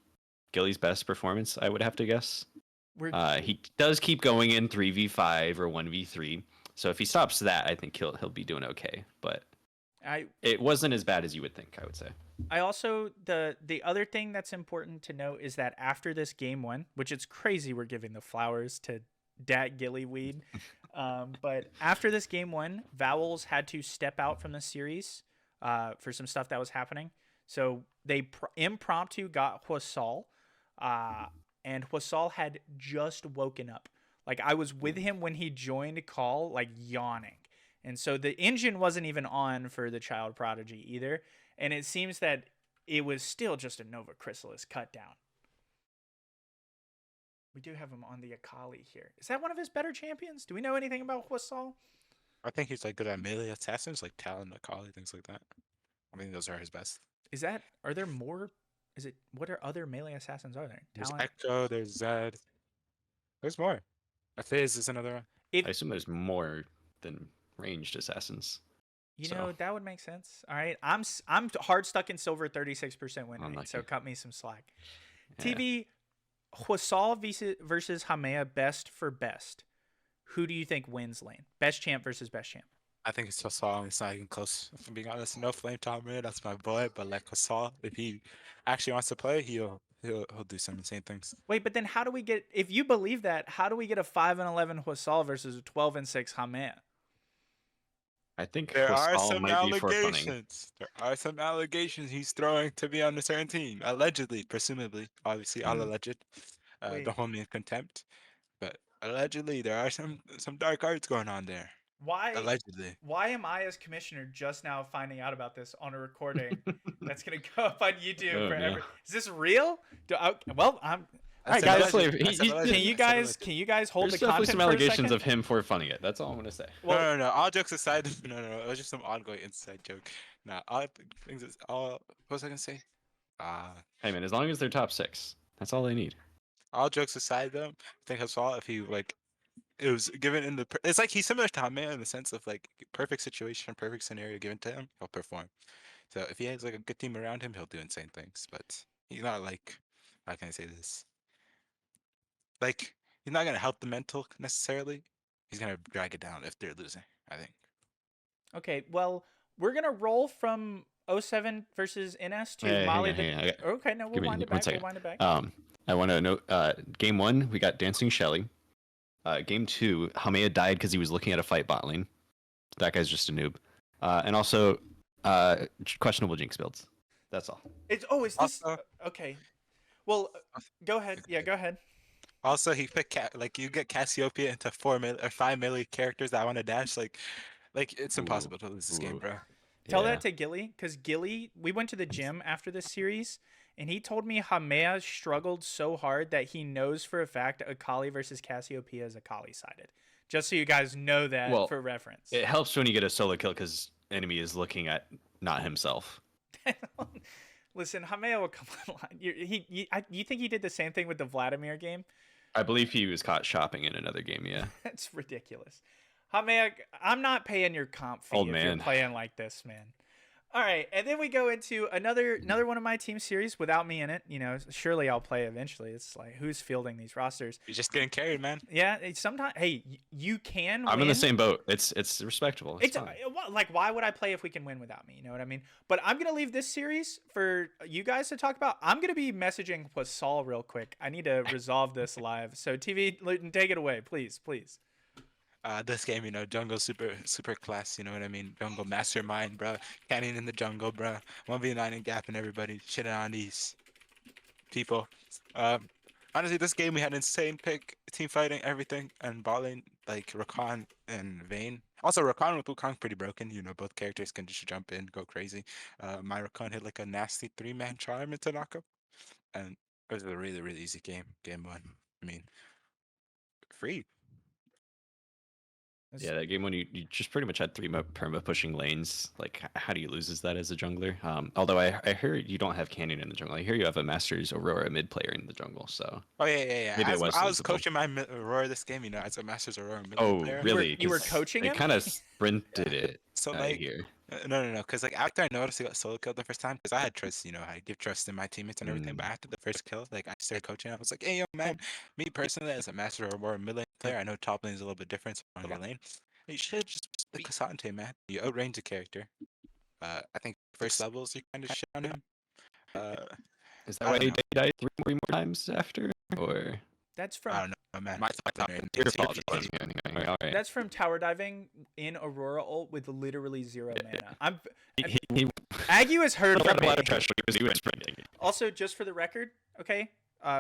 Gilly's best performance, I would have to guess. He does keep going in 3v5 or 1v3. So if he stops that, I think he'll be doing okay. But it wasn't as bad as you would think, I would say. I also, the other thing that's important to note is that after this game 1, which it's crazy we're giving the flowers to Dat Gillyweed, but after this game 1, Vowels had to step out from the series for some stuff that was happening. So they impromptu got Huasal, and Huasal had just woken up. Like, I was with him when he joined call, like, yawning. And so the engine wasn't even on for the Child Prodigy either. And it seems that it was still just a Nova Chrysalis cut down. We do have him on the Akali here. Is that one of his better champions? Do we know anything about Huasal? I think he's like good at melee assassins, like Talon, Akali, things like that. I mean, those are his best. Are there more? What are other melee assassins are there? There's Talon? Echo, there's Zed. There's more. Fizz is another one. I assume there's more than ranged assassins. You know, that would make sense. All right. I'm hard stuck in silver, 36% win rate, so cut me some slack. Yeah. TV, Huasal versus Hamea, best for best. Who do you think wins lane? Best champ versus best champ. I think it's Huasal. It's not even close. If I'm being honest, no Flame Tom Red, that's my boy. But like Huasal, if he actually wants to play, he'll do some insane things. Wait, but then how do we get? If you believe that, how do we get a 5-11 Huasal versus a 12-6 Hamea? I think there are Huasal some might be forthcoming. allegations. There are some allegations he's throwing to be on a certain team, allegedly, presumably, obviously, all alleged. Don't hold me in contempt, but allegedly there are some dark arts going on there. Why? Allegedly. Why am I, as commissioner, just now finding out about this on a recording that's gonna go up on YouTube forever? No. Is this real? All right, said guys. allegedly. I He- said he- allegedly. Can you I said guys allegedly. can you guys hold There's the definitely content some for a allegations second? of him for funning it. That's all I'm gonna say. Well, No. All jokes aside, no. It was just some ongoing inside joke. Nah, all things is all. What was I gonna say? Hey man, as long as they're top 6, that's all they need. All jokes aside, though, I think Hasal, if he like, it was given in the. It's like he's similar to Hamea in the sense of like perfect situation, perfect scenario given to him, he'll perform. So if he has like a good team around him, he'll do insane things. But he's not like, how can I say this? Like he's not gonna help the mental necessarily. He's gonna drag it down if they're losing. I think. okay. Well, we're gonna roll from '07 versus NS to Hey, Mali. hang on. Okay, no, we'll Give me wind it one back. second. We'll wind it back. I want to note, game 1 we got Dancing Shelly. Game 2, Hamea died because he was looking at a fight bot lane. That guy's just a noob. And also, questionable Jinx builds. That's all. Is this Also- okay? Well, go ahead. Yeah, go ahead. Also, he picked like you get Cassiopeia into 5 melee characters that want to dash. Like it's impossible to lose this game, Ooh. bro. Tell Yeah. that to Gilly, because Gilly, we went to the gym after this series, and he told me Hamea struggled so hard that he knows for a fact Akali versus Cassiopeia is Akali sided. Just so you guys know that Well, for reference. It helps when you get a solo kill because enemy is looking at not himself. Listen, Hamea will come online. You think he did the same thing with the Vladimir game? I believe he was caught shopping in another game. Yeah. That's ridiculous. Hamea, I'm not paying your comp fee Old if man. you're playing like this, man. All right, and then we go into another one of my team series without me in it. You know, surely I'll play eventually. It's like who's fielding these rosters? You're just getting carried, man. Yeah, sometimes. Hey, you can. I'm in the win. same boat. It's respectable. It's fine. Like why would I play if we can win without me? You know what I mean? But I'm gonna leave this series for you guys to talk about. I'm gonna be messaging with Saul real quick. I need to resolve this live. So TV Luyten, take it away, please. This game, jungle super class, you know what I mean? Jungle mastermind, bro. Canyon in the jungle, bro. 1v9 and gapping everybody. Shitting on these people. Honestly, this game we had insane pick, team fighting, everything, and bot lane, like Rakan and Vayne. Also, Rakan with Wukong pretty broken. Both characters can just jump in, go crazy. My Rakan hit like a nasty 3-man charm into knockup, and it was a really, really easy game. Game 1. I mean, free. Yeah, that game when you just pretty much had 3 perma pushing lanes. Like, how do you lose as that as a jungler? Although I hear you don't have Canyon in the jungle. I hear you have a Masters Aurora mid player in the jungle. So. Oh yeah. Maybe it was I was losable. coaching my Aurora this game, as a Masters Aurora mid Oh, player. really? You were 'Cause coaching they him? kind of sprinted it. So I like, hear. no, because like after I noticed he got solo killed the first time, because I had trust, I give trust in my teammates and everything. But after the first kill, like I started coaching. I was like, hey yo man, me personally as a Master Aurora mid lane player, I know top lane is a little bit different so on your lane. You should just pick Kasante, man. You outrange the character. I think first levels you kind of shit on him. Is I that why don't he know. died 3 more times after? Or That's I from don't know, man. My your fault? All right. that's from tower diving in Aurora ult with literally 0 mana. He Agu has heard felt from a lot me. of pressure because he was sprinting. Also, just for the record, okay,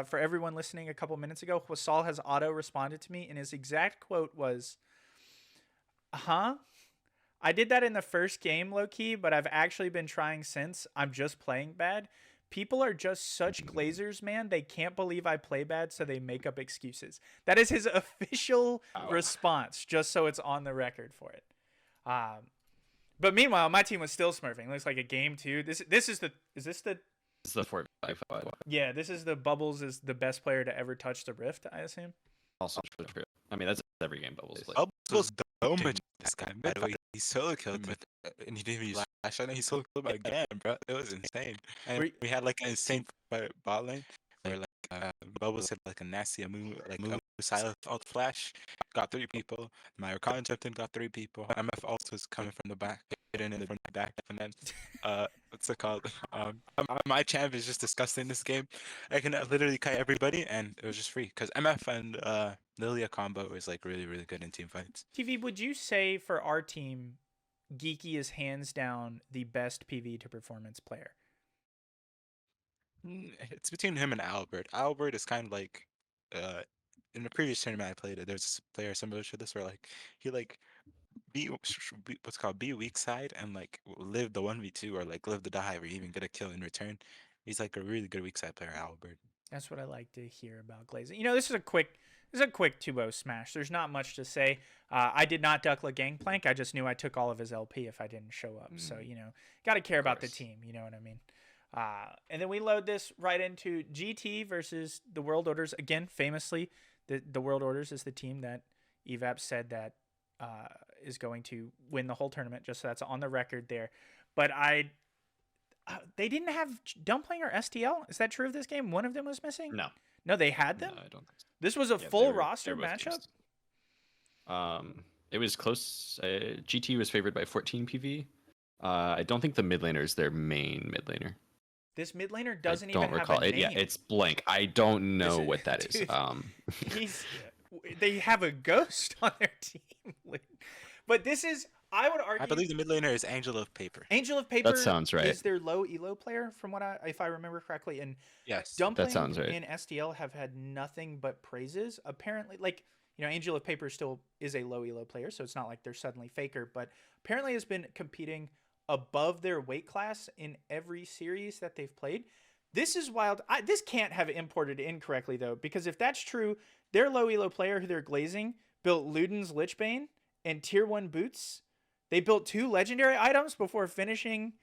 for everyone listening a couple minutes ago, Wasal has auto responded to me, and his exact quote was, "Huh? I did that in the first game, low key, but I've actually been trying since. I'm just playing bad. People are just such glazers, man. They can't believe I play bad, so they make up excuses." That is his official response, just so it's on the record for it. But meanwhile, my team was still smurfing. Looks like a game 2. This is the It's the 4v5. yeah, this is the Bubbles is the best player to ever touch the Rift, I assume. Also true. I mean, that's every game Bubbles plays. Bubbles so much this guy. By the way, he solo killed with, and he didn't even use flash on it. He solo killed again, bro. It was insane. And we had like an insane bot lane where like Bubbles had like a nasty move silent alt flash, got 3 people. My Rakan jumped in, got 3 people. MF ult was coming from the back, hidden in from the back, and then what's it called? My champ is just disgusting this game. I can literally kite everybody, and it was just free because MF and Lilia combo is like really, really good in team fights. TV, would you say for our team, Geeky is hands down the best PV to performance player? It's between him and Albert. Albert is kind of like, in the previous tournament I played, there's a player similar to this where like he like be what's called be weak side and like live the 1v2 or like live the dive or even get a kill in return. He's like a really good weak side player, Albert. That's what I like to hear about glazing. You know, this is a quick 2-0 smash. There's not much to say. I did not duck La Gangplank. I just knew I took all of his LP if I didn't show up. So, you know, got to care about the team. You know what I mean? And then we load this right into GT versus the World Orders. Again, famously, the World Orders is the team that Evap said that is going to win the whole tournament, just so that's on the record there. But they didn't have Dumpling or STL. Is that true of this game? One of them was missing? No, they had them? No, I don't think so. This was a full roster matchup? It was close. GT was favored by 14 PV. I don't think the mid laner is their main mid laner. This mid laner doesn't I don't even recall have a name. Yeah, it's blank. I don't know what that is. Dude, they have a ghost on their team. But this is, I would argue, I believe the mid laner is Angel of Paper. Angel of Paper That sounds right. is their low elo player, from what if I remember correctly. And Yes, Dumpling that sounds right. and STL have had nothing but praises. Apparently, like, you know, Angel of Paper still is a low elo player, so it's not like they're suddenly faker, but apparently has been competing above their weight class in every series that they've played. This is wild. This can't have imported incorrectly, though, because if that's true, their low elo player who they're glazing built Luden's Lichbane and tier 1 boots. They built 2 legendary items before finishing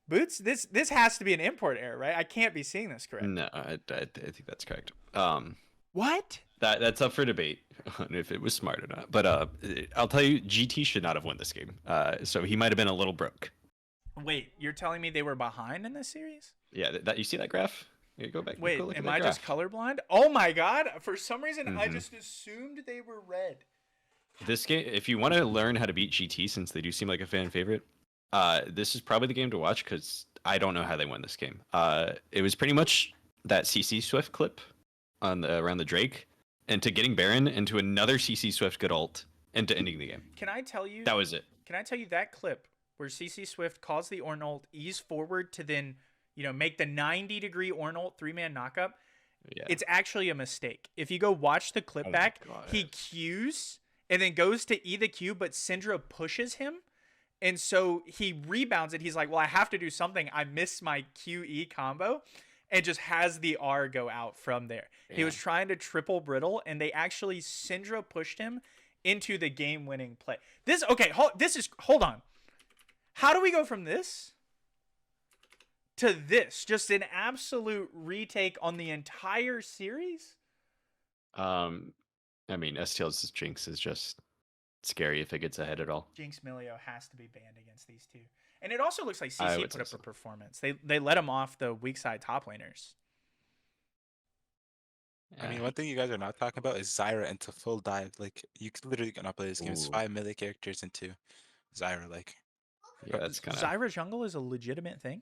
boots. This has to be an import error, right? I can't be seeing this correct. No, I think that's correct. What? That's up for debate on if it was smart or not. But I'll tell you, GT should not have won this game. So he might have been a little broke. Wait, you're telling me they were behind in this series? Yeah, that you see that graph? You go back. Wait, go look at am that I graph. just colorblind? Oh my god! For some reason, I just assumed they were red. This game, if you want to learn how to beat GT, since they do seem like a fan favorite, this is probably the game to watch because I don't know how they won this game. It was pretty much that CC Swift clip on around the Drake, into getting Baron, into another CC Swift good ult, and to ending the game. Can I tell you? That was it. Can I tell you that clip where CC Swift calls the Ornn ult, ease forward to then, you know, make the 90-degree Ornn ult 3-man knockup? Yeah. It's actually a mistake. If you go watch the clip back, he Qs and then goes to E the Q, but Syndra pushes him. And so he rebounds it. He's like, well, I have to do something. I missed my QE combo. And just has the R go out from there. Yeah. He was trying to triple brittle, and they actually Syndra pushed him into the game-winning play. Hold on. How do we go from this to this? Just an absolute retake on the entire series? I mean, STL's Jinx is just scary if it gets ahead at all. Jinx Milio has to be banned against these two. And it also looks like CC put up a performance. They let him off the weak side top laners. I mean, one thing you guys are not talking about is Zyra into full dive. Like, you literally cannot play this game. It's 5 melee characters into Zyra. Like, yeah, that's kind of. Zyra jungle is a legitimate thing.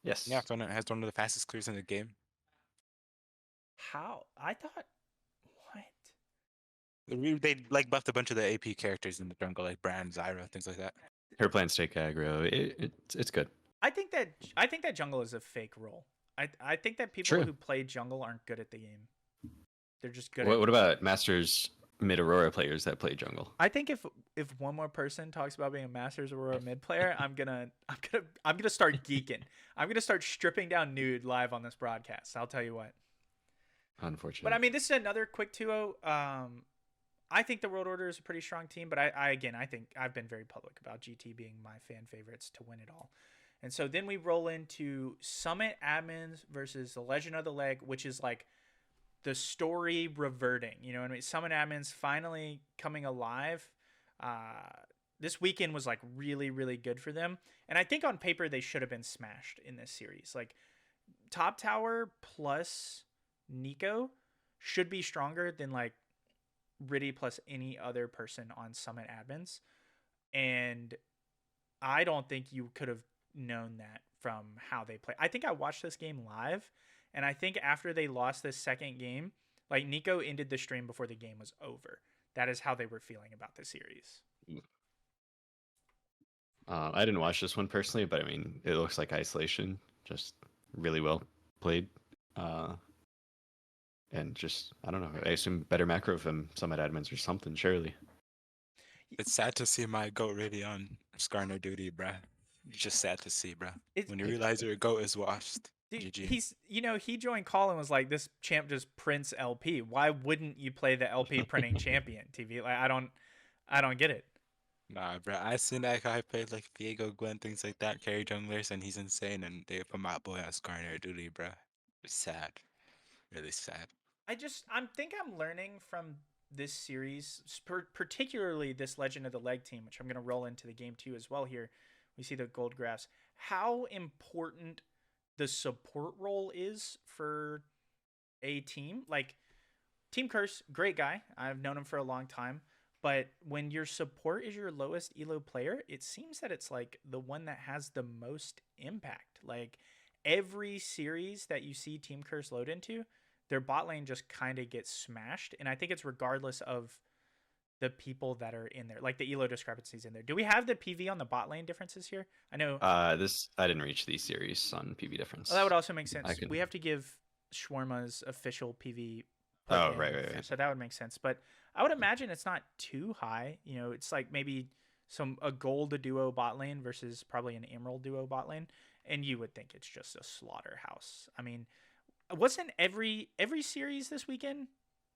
Yes. Yeah, it has one of the fastest clears in the game. How? I thought. What? They like buffed a bunch of the AP characters in the jungle, like Brand, Zyra, things like that. Her plans take aggro. It's good. I think that jungle is a fake role. I think that people who play jungle aren't good at the game. They're just good. What about Masters mid Aurora players that play jungle? I think if one more person talks about being a Masters Aurora mid player, I'm gonna start geeking. I'm gonna start stripping down nude live on this broadcast. I'll tell you what. Unfortunately. But I mean, this is another quick 2-0. I think the World Order is a pretty strong team, but I think I've been very public about GT being my fan favorites to win it all. And so then we roll into Summit Admins versus the Legend of the Leg, which is like the story reverting. You know what I mean? Summit Admins finally coming alive. This weekend was like really, really good for them. And I think on paper they should have been smashed in this series. Like Top Tower plus Nico should be stronger than like Riddy plus any other person on Summit Admins. And I don't think you could have known that from how they play. I think I watched this game live, and I think after they lost this second game, like Nico ended the stream before the game was over. That is how they were feeling about the series. I didn't watch this one personally, but I mean, it looks like Isolation, just really well played. And just, I don't know, I assume better macro from Summit Admins or something, surely. It's sad to see my GOAT really on Skarner duty, bruh. It's just sad to see, bruh. When you realize your GOAT is washed. Dude, GG. he's he joined Call and was like, this champ just prints LP. Why wouldn't you play the LP printing champion, TV? Like, I don't get it. Nah, bro. I seen that guy play like Diego Gwen, things like that, carry junglers, and he's insane. And they put my boy on Skarner duty, bro. It's sad. Really sad. I'm learning from this series, particularly this Legend of the Leg team, which I'm going to roll into the game 2 as well here. We see the gold graphs. How important the support role is for a team. Like, Team Curse, great guy. I've known him for a long time. But when your support is your lowest elo player, it seems that it's like the one that has the most impact. Like, every series that you see Team Curse load into, their bot lane just kind of gets smashed. And I think it's regardless of the people that are in there, like the elo discrepancies in there. Do we have the PV on the bot lane differences here? I know. I didn't reach these series on PV difference. Well, that would also make sense. We have to give Shawarma's official PV. Oh, right. So that would make sense. But I would imagine it's not too high. It's like maybe a gold duo bot lane versus probably an emerald duo bot lane. And you would think it's just a slaughterhouse. I mean, wasn't every series this weekend?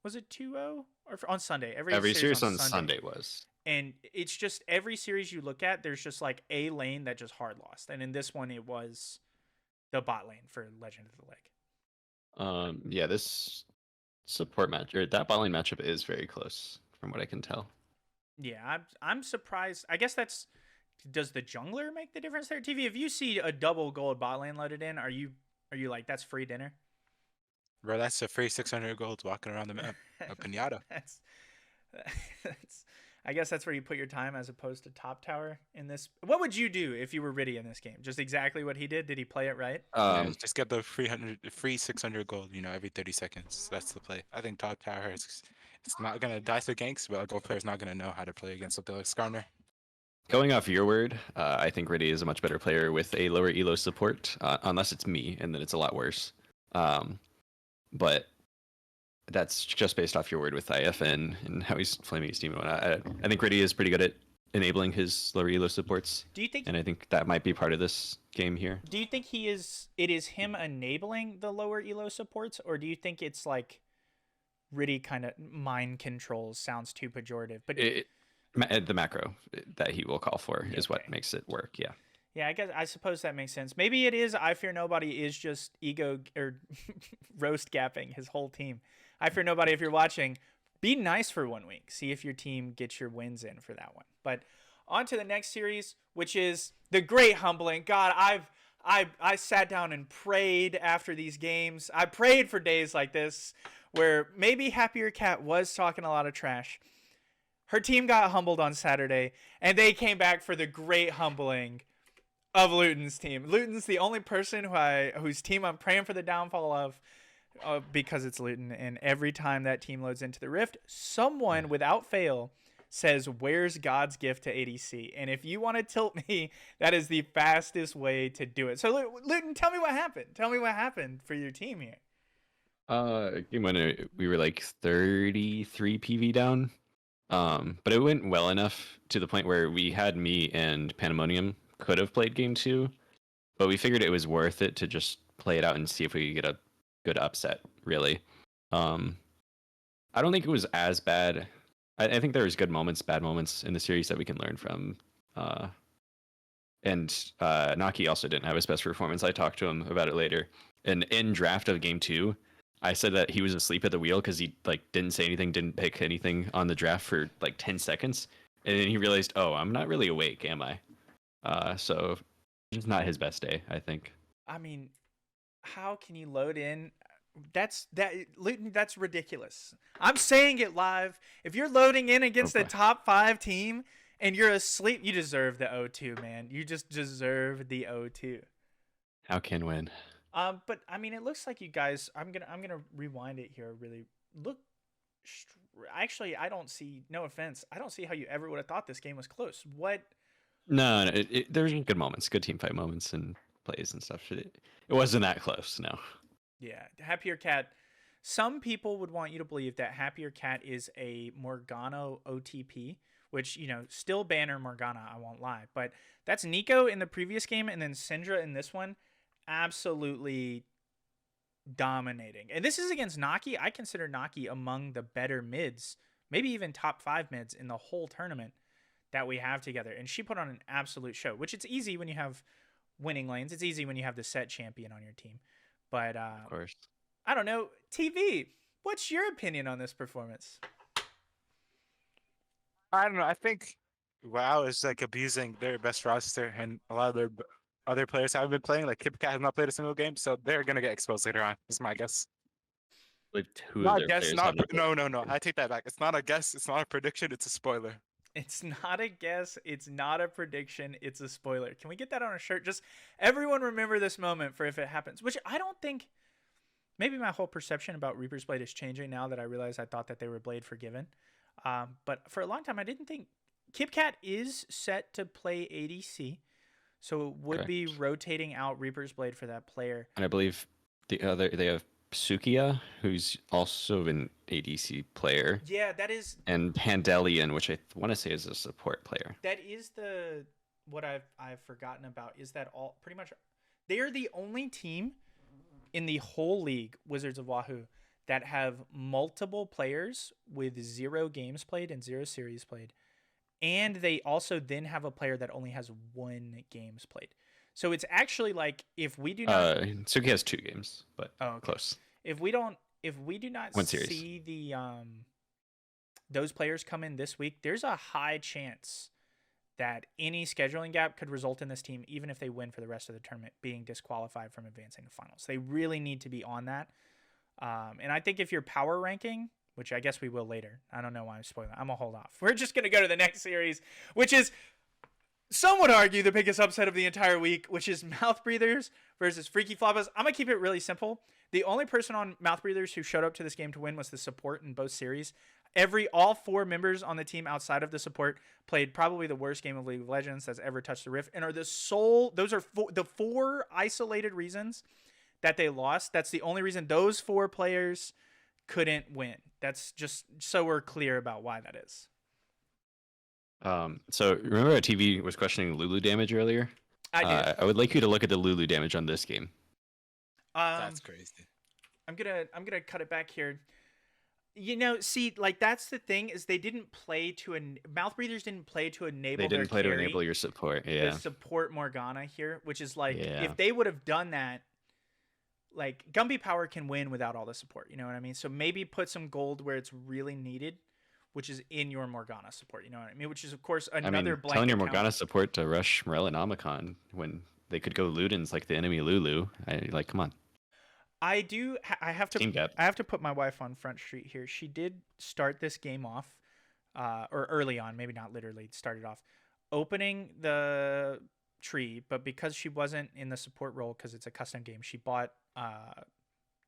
Was it 2-0 or on Sunday? Every series on Sunday was. And it's just every series you look at, there's just like a lane that just hard lost. And in this one, it was the bot lane for Legend of the Leg. Yeah, this support match or that bot lane matchup is very close from what I can tell. Yeah, I'm surprised. I guess does the jungler make the difference there? TV, if you see a double gold bot lane loaded in, are you like, that's free dinner? Bro, that's a free 600 gold walking around the map. A pinata. that's I guess that's where you put your time as opposed to top tower in this. What would you do if you were Riddy in this game? Just exactly what he did? Did he play it right? Yeah, just get the free 600 gold, every 30 seconds. That's the play. I think top tower it's not gonna die to ganks, but a gold player's not gonna know how to play against something like Skarner. Going off your word, I think Riddy is a much better player with a lower elo support, unless it's me, and then it's a lot worse. But that's just based off your word with IFN and how he's flaming his team and whatnot. I think Riddy is pretty good at enabling his lower elo supports. Do you think? And I think that might be part of this game here. Do you think it is him enabling the lower elo supports, or do you think it's like Riddy kind of mind controls? Sounds too pejorative, but the macro that he will call for is what makes it work. Yeah. Yeah, I suppose that makes sense. Maybe it is I Fear Nobody is just ego or roast gapping his whole team. I Fear Nobody, if you're watching, be nice for 1 week. See if your team gets your wins in for that one. But on to the next series, which is the Great Humbling. God, I sat down and prayed after these games. I prayed for days like this where maybe Happier Cat was talking a lot of trash. Her team got humbled on Saturday, and they came back for the Great Humbling of Luyten's team. Luyten's the only person whose team I'm praying for the downfall of, because it's Luyten. And every time that team loads into the Rift, someone without fail says, "Where's God's gift to ADC?" And if you want to tilt me, that is the fastest way to do it. So Luyten, tell me what happened. Tell me what happened for your team here. Game winner, we were like 33 PV down. But it went well enough to the point where we had me and Pandemonium could have played game 2, but we figured it was worth it to just play it out and see if we could get a good upset, really. I don't think it was as bad. I think there was good moments, bad moments in the series that we can learn from. And Naki also didn't have his best performance. I talked to him about it later. And in draft of game 2, I said that he was asleep at the wheel because he didn't say anything, didn't pick anything on the draft for 10 seconds. And then he realized, oh, I'm not really awake, am I? So it's not his best day, I think. I mean, how can you load in? Luyten, that's ridiculous. I'm saying it live. If you're loading in against the top 5 team and you're asleep, you deserve the O2, man. You just deserve the O2. How can win? But I mean, it looks like you guys. I'm gonna rewind it here. Really look. Actually, I don't see. No offense. I don't see how you ever would have thought this game was close. What? No, there's good moments, good team fight moments and plays and stuff. It wasn't that close, no. Yeah, Happier Cat. Some people would want you to believe that Happier Cat is a Morgana OTP, which, still banner Morgana, I won't lie. But that's Nico in the previous game, and then Syndra in this one. absolutely dominating. And this is against Naki. I consider Naki among the better mids, maybe even top 5 mids in the whole tournament that we have together. And she put on an absolute show, which it's easy when you have winning lanes. It's easy when you have the set champion on your team. But Of course. I don't know. TV, what's your opinion on this performance? I don't know. I think WoW is like abusing their best roster, and a lot of their other players haven't been playing. Like KipKat has not played a single game, so they're gonna get exposed later on. Is my guess. Like who Not of a their guess. players Not haven't no, no, no. I take that back. It's not a guess. It's not a prediction. It's a spoiler. It's not a guess. It's not a prediction. It's a spoiler. Can we get that on a shirt? Just everyone remember this moment for if it happens, which I don't think. Maybe my whole perception about Reaper's Blade is changing now that I realize I thought that they were Blade Forgiven. But for a long time, I didn't think. KipKat is set to play ADC, so it would be Correct. rotating out Reaper's Blade for that player. And I believe they have Sukiya, who's also an ADC player, Yeah, that is and Pandelian, which I want to say is a support player. the what I've forgotten about is that all pretty much they are the only team in the whole league, Wizards of Wahoo, that have multiple players with 0 games played and 0 series played. And they also then have a player that only has 1 games played. So it's actually like if we do not Suki has 2 games, but okay. close. If we do not 1 series. see the those players come in this week, there's a high chance that any scheduling gap could result in this team, even if they win for the rest of the tournament, being disqualified from advancing to finals. They really need to be on that. And I think if you're power ranking, which I guess we will later. I don't know why I'm spoiling. I'm going to hold off. We're just going to go to the next series, which is, some would argue, the biggest upset of the entire week, which is Mouth Breathers versus Freaky Flabas. I'm going to keep it really simple. The only person on Mouth Breathers who showed up to this game to win was the support in both series. All 4 members on the team outside of the support played probably the worst game of League of Legends that's ever touched the Rift, and are those are the 4 isolated reasons that they lost. That's the only reason those 4 players couldn't win. That's just so we're clear about why that is. So remember how TV was questioning Lulu damage earlier? I did. I would like you to look at the Lulu damage on this game. That's crazy. I'm gonna cut it back here. See, like that's the thing is they didn't play to Mouth Breathers didn't play to enable. They didn't play carry, to enable your support. Yeah. the support Morgana here, which is like Yeah. if they would have done that, like Gumby Power can win without all the support. You know what I mean? So maybe put some gold where it's really needed, which is in your Morgana support. You know what I mean? Which is of course another blank telling your account. Morgana support to rush Morel and Omicron when they could go Ludens like the enemy Lulu. Come on. I have Team gap. to put my wife on Front Street here. She did start this game off, or early on, maybe not literally started off, opening the tree, but because she wasn't in the support role because it's a custom game, she bought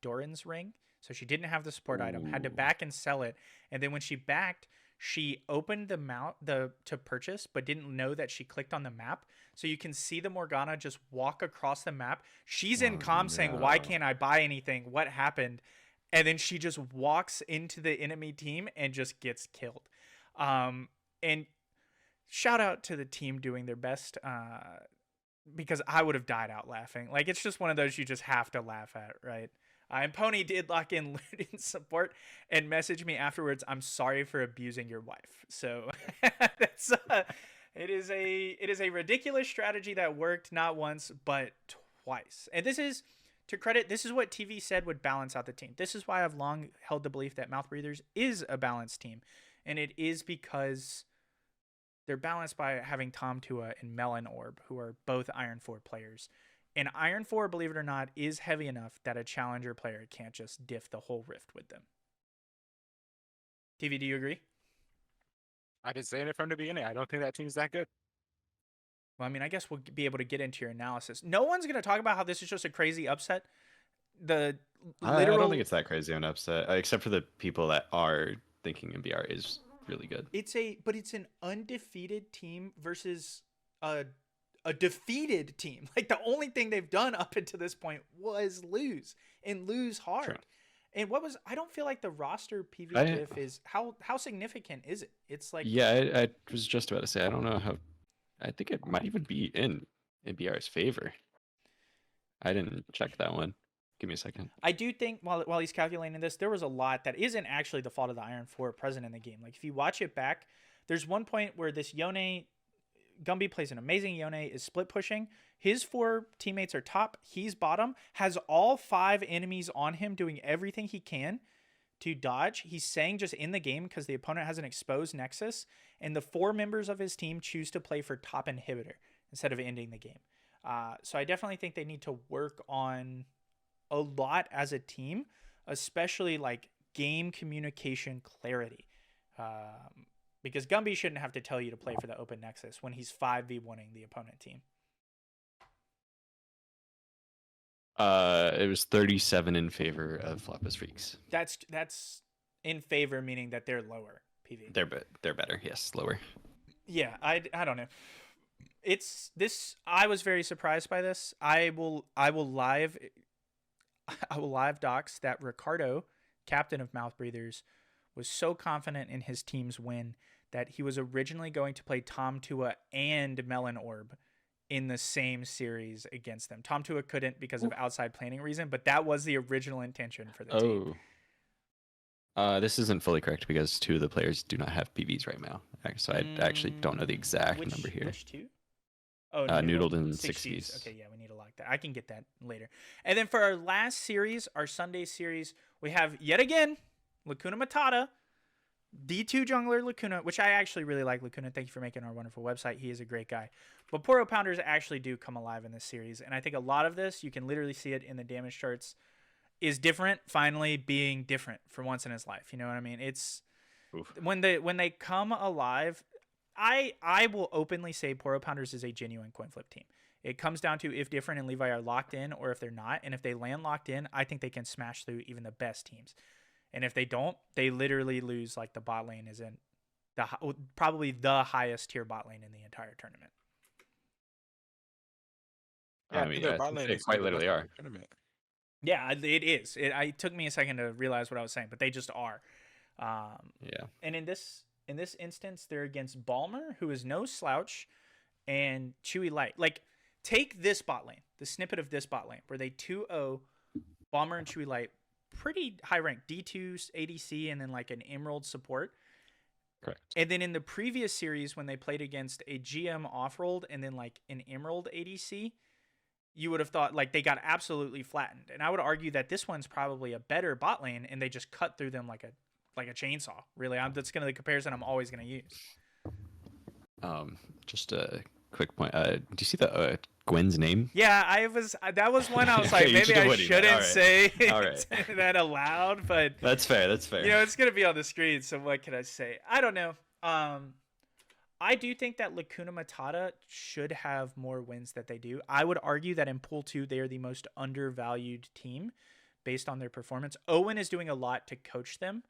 Doran's ring, so she didn't have the support item, had to Ooh. back and sell it, and then when she backed, she opened to purchase, but didn't know that she clicked on the map. So you can see the Morgana just walk across the map. She's in comm saying, "Why can't I buy anything? What happened?" And then she just walks into the enemy team and just gets killed. And shout out to the team doing their best, because I would have died out laughing. Like it's just one of those you just have to laugh at, right? And Pony did lock in Luyten support and message me afterwards. I'm sorry for abusing your wife. So that's it is a ridiculous strategy that worked not once but twice. And this is to credit. This is what TV said would balance out the team. This is why I've long held the belief that Mouth Breathers is a balanced team, and it is because they're balanced by having Tom Tua and Melon Orb, who are both Iron 4 players. And Iron 4, believe it or not, is heavy enough that a challenger player can't just diff the whole rift with them. TV, do you agree? I been saying it from the beginning. I don't think that team's that good. Well, I mean, I guess we'll be able to get into your analysis. No one's going to talk about how this is just a crazy upset. I don't think it's that crazy of an upset, except for the people that are thinking MBR is really good. But it's an undefeated team versus a defeated team. Like the only thing they've done up until this point was lose and lose hard. True. And I don't feel like the roster PV diff is how significant is it? It's like, yeah, I was just about to say, I don't know how, I think it might even be in NBR's favor. I didn't check that one. Give me a second. I do think while he's calculating this, there was a lot that isn't actually the fault of the Iron 4 present in the game. Like if you watch it back, there's one point where this Yone, Gumby plays an amazing Yone, is split pushing. His 4 teammates are top, he's bottom, has all 5 enemies on him doing everything he can to dodge. He's saying just in the game because the opponent has an exposed Nexus, and the 4 members of his team choose to play for top inhibitor instead of ending the game. So I definitely think they need to work on a lot as a team, especially like game communication clarity. Because Gumby shouldn't have to tell you to play for the open Nexus when he's 5v1ing the opponent team. It was 37 in favor of Flopus Freaks. That's in favor, meaning that they're lower PV. They're better, yes, lower. Yeah, I don't know. It's this. I was very surprised by this. I will live docs that Ricardo, captain of Mouth Breathers, was so confident in his team's win that he was originally going to play Tom Tua and Melon Orb in the same series against them. Tom Tua couldn't because of outside planning reason, but that was the original intention for the team. This isn't fully correct because 2 of the players do not have PVs right now. So I actually don't know the exact number here. Which 2? Oh, Noodled in 60s. Okay, yeah, we need to lock that. I can get that later. And then for our last series, our Sunday series, we have yet again Lacuna Matata, D2 jungler Lacuna, which I actually really like Lacuna. Thank you for making our wonderful website. He is a great guy. But Poro Pounders actually do come alive in this series. And I think a lot of this, you can literally see it in the damage charts, is different finally being different for once in his life. You know what I mean? It's when they come alive, I will openly say Poro Pounders is a genuine coin flip team. It comes down to if Different and Levi are locked in or if they're not. And if they land locked in, I think they can smash through even the best teams. And if they don't, they literally lose. Like the bot lane is in probably the highest tier bot lane in the entire tournament. Yeah, I mean, they quite literally are. Yeah, it is. It took me a second to realize what I was saying, but they just are. Yeah. And in this instance, they're against Balmer, who is no slouch, and Chewy Light. Like, take this bot lane, the snippet of this bot lane, where they 2-0 Balmer and Chewy Light, pretty high rank, D2 ADC, and then like an Emerald support. Correct. And then in the previous series, when they played against a GM off-rolled and then like an Emerald ADC, you would have thought like they got absolutely flattened. And I would argue that this one's probably a better bot lane, and they just cut through them like a chainsaw. Really, that's gonna the comparison I'm always gonna use. Just a quick point. Do you see the Gwen's name? Yeah, that was one I was like, maybe I shouldn't say All right. that aloud, but That's fair. You know, it's gonna be on the screen, so what can I say? I don't know. I do think that Lacuna Matata should have more wins that they do. I would argue that in Pool 2, they are the most undervalued team based on their performance. Owen is doing a lot to coach them.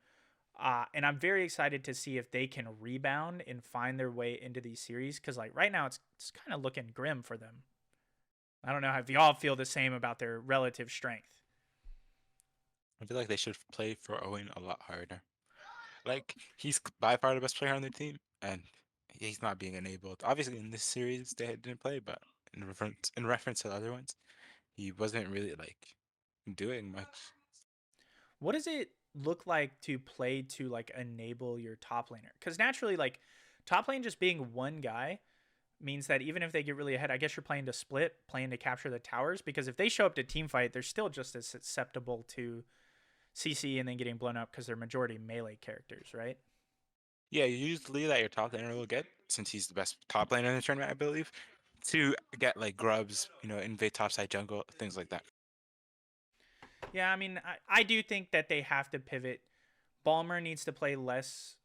And I'm very excited to see if they can rebound and find their way into these series. Because like right now, it's kind of looking grim for them. I don't know if y'all feel the same about their relative strength. I feel like they should play for Owen a lot harder. Like, he's by far the best player on their team, and he's not being enabled. Obviously, in this series, they didn't play, but in reference to the other ones, he wasn't really like doing much. What does it look like to play to like enable your top laner? Because naturally, like top lane just being one guy means that even if they get really ahead, I guess you're playing to split, playing to capture the towers. Because if they show up to team fight, they're still just as susceptible to CC and then getting blown up because they're majority melee characters, right? Yeah, usually that your top laner will get, since he's the best top laner in the tournament, I believe, to get like grubs, invade topside jungle, things like that. Yeah, I mean, I do think that they have to pivot. Balmer needs to play less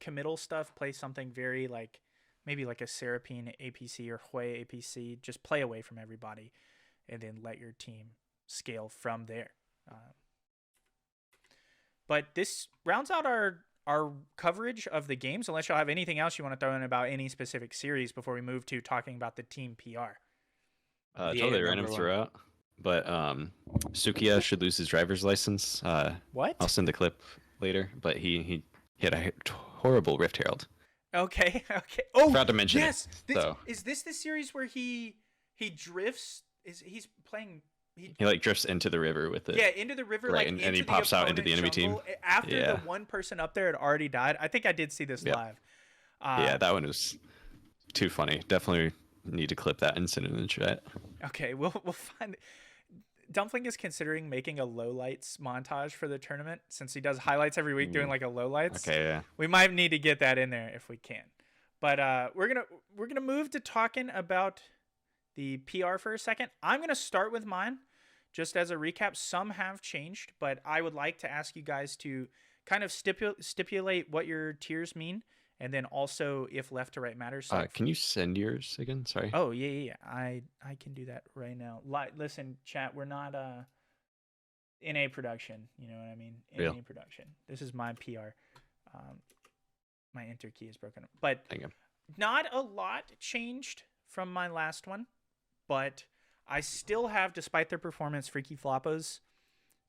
committal stuff, play something very like, maybe like a Seraphine APC or Hui APC. Just play away from everybody and then let your team scale from there. But this rounds out our coverage of the games, unless y'all have anything else you want to throw in about any specific series before we move to talking about the team PR. Totally random throughout. But Sukiya should lose his driver's license. What? I'll send the clip later. But he had a horrible Rift Herald. Okay. Oh, forgot to mention yes. it. So. Is this the series where he drifts he's playing. He like drifts into the river with it. Yeah, into the river, Right, like and into he the pops out into opponent the enemy team. jungle after Yeah. the one person up there had already died. I think I did see this Yep. live. Yeah, that one was too funny. Definitely need to clip that and send it in the chat. Okay, we'll find. Dumpling is considering making a lowlights montage for the tournament since he does highlights every week doing like a lowlights. Okay, yeah. We might need to get that in there if we can. But we're gonna move to talking about the PR for a second. I'm gonna start with mine, just as a recap. Some have changed, but I would like to ask you guys to kind of stipulate what your tiers mean, and then also if left to right matters. So Can you send yours again? Sorry. oh yeah. I can do that right now. Listen, chat, we're not in a production. You know what I mean? In Real. a production. This is my PR. My enter key is broken, but Thank you. not a lot changed from my last one, but I still have, despite their performance, Freaky Floppos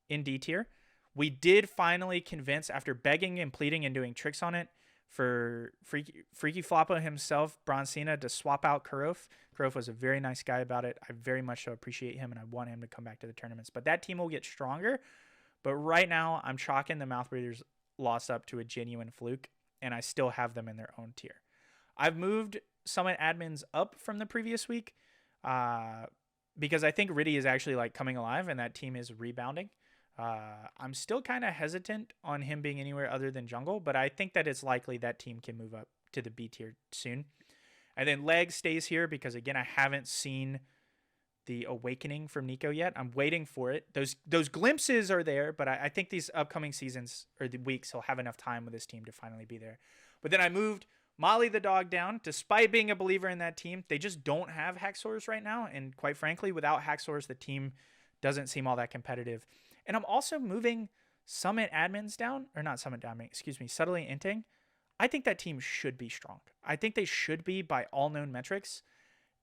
in D tier. We did finally convince, after begging and pleading and doing tricks on it, for Freaky Floppo himself, Bronzina, to swap out Kurov. Kurov was a very nice guy about it. I very much so appreciate him, and I want him to come back to the tournaments. But that team will get stronger. But right now, I'm chalking the Mouth Breathers loss up to a genuine fluke, and I still have them in their own tier. I've moved Summit admins up from the previous week because I think Riddy is actually like coming alive, and that team is rebounding. I'm still kind of hesitant on him being anywhere other than jungle, but I think that it's likely that team can move up to the B tier soon. And then Leg stays here because, again, I haven't seen the awakening from Nico yet. I'm waiting for it. Those glimpses are there, but I think these upcoming seasons or the weeks he'll have enough time with his team to finally be there. But then I moved Molly the dog down. Despite being a believer in that team, they just don't have Haxorus right now, and quite frankly, without Haxorus, the team doesn't seem all that competitive. And I'm also moving Summit admins down, or not Summit admin, excuse me, Subtly Inting. I think that team should be strong. I think they should be by all known metrics,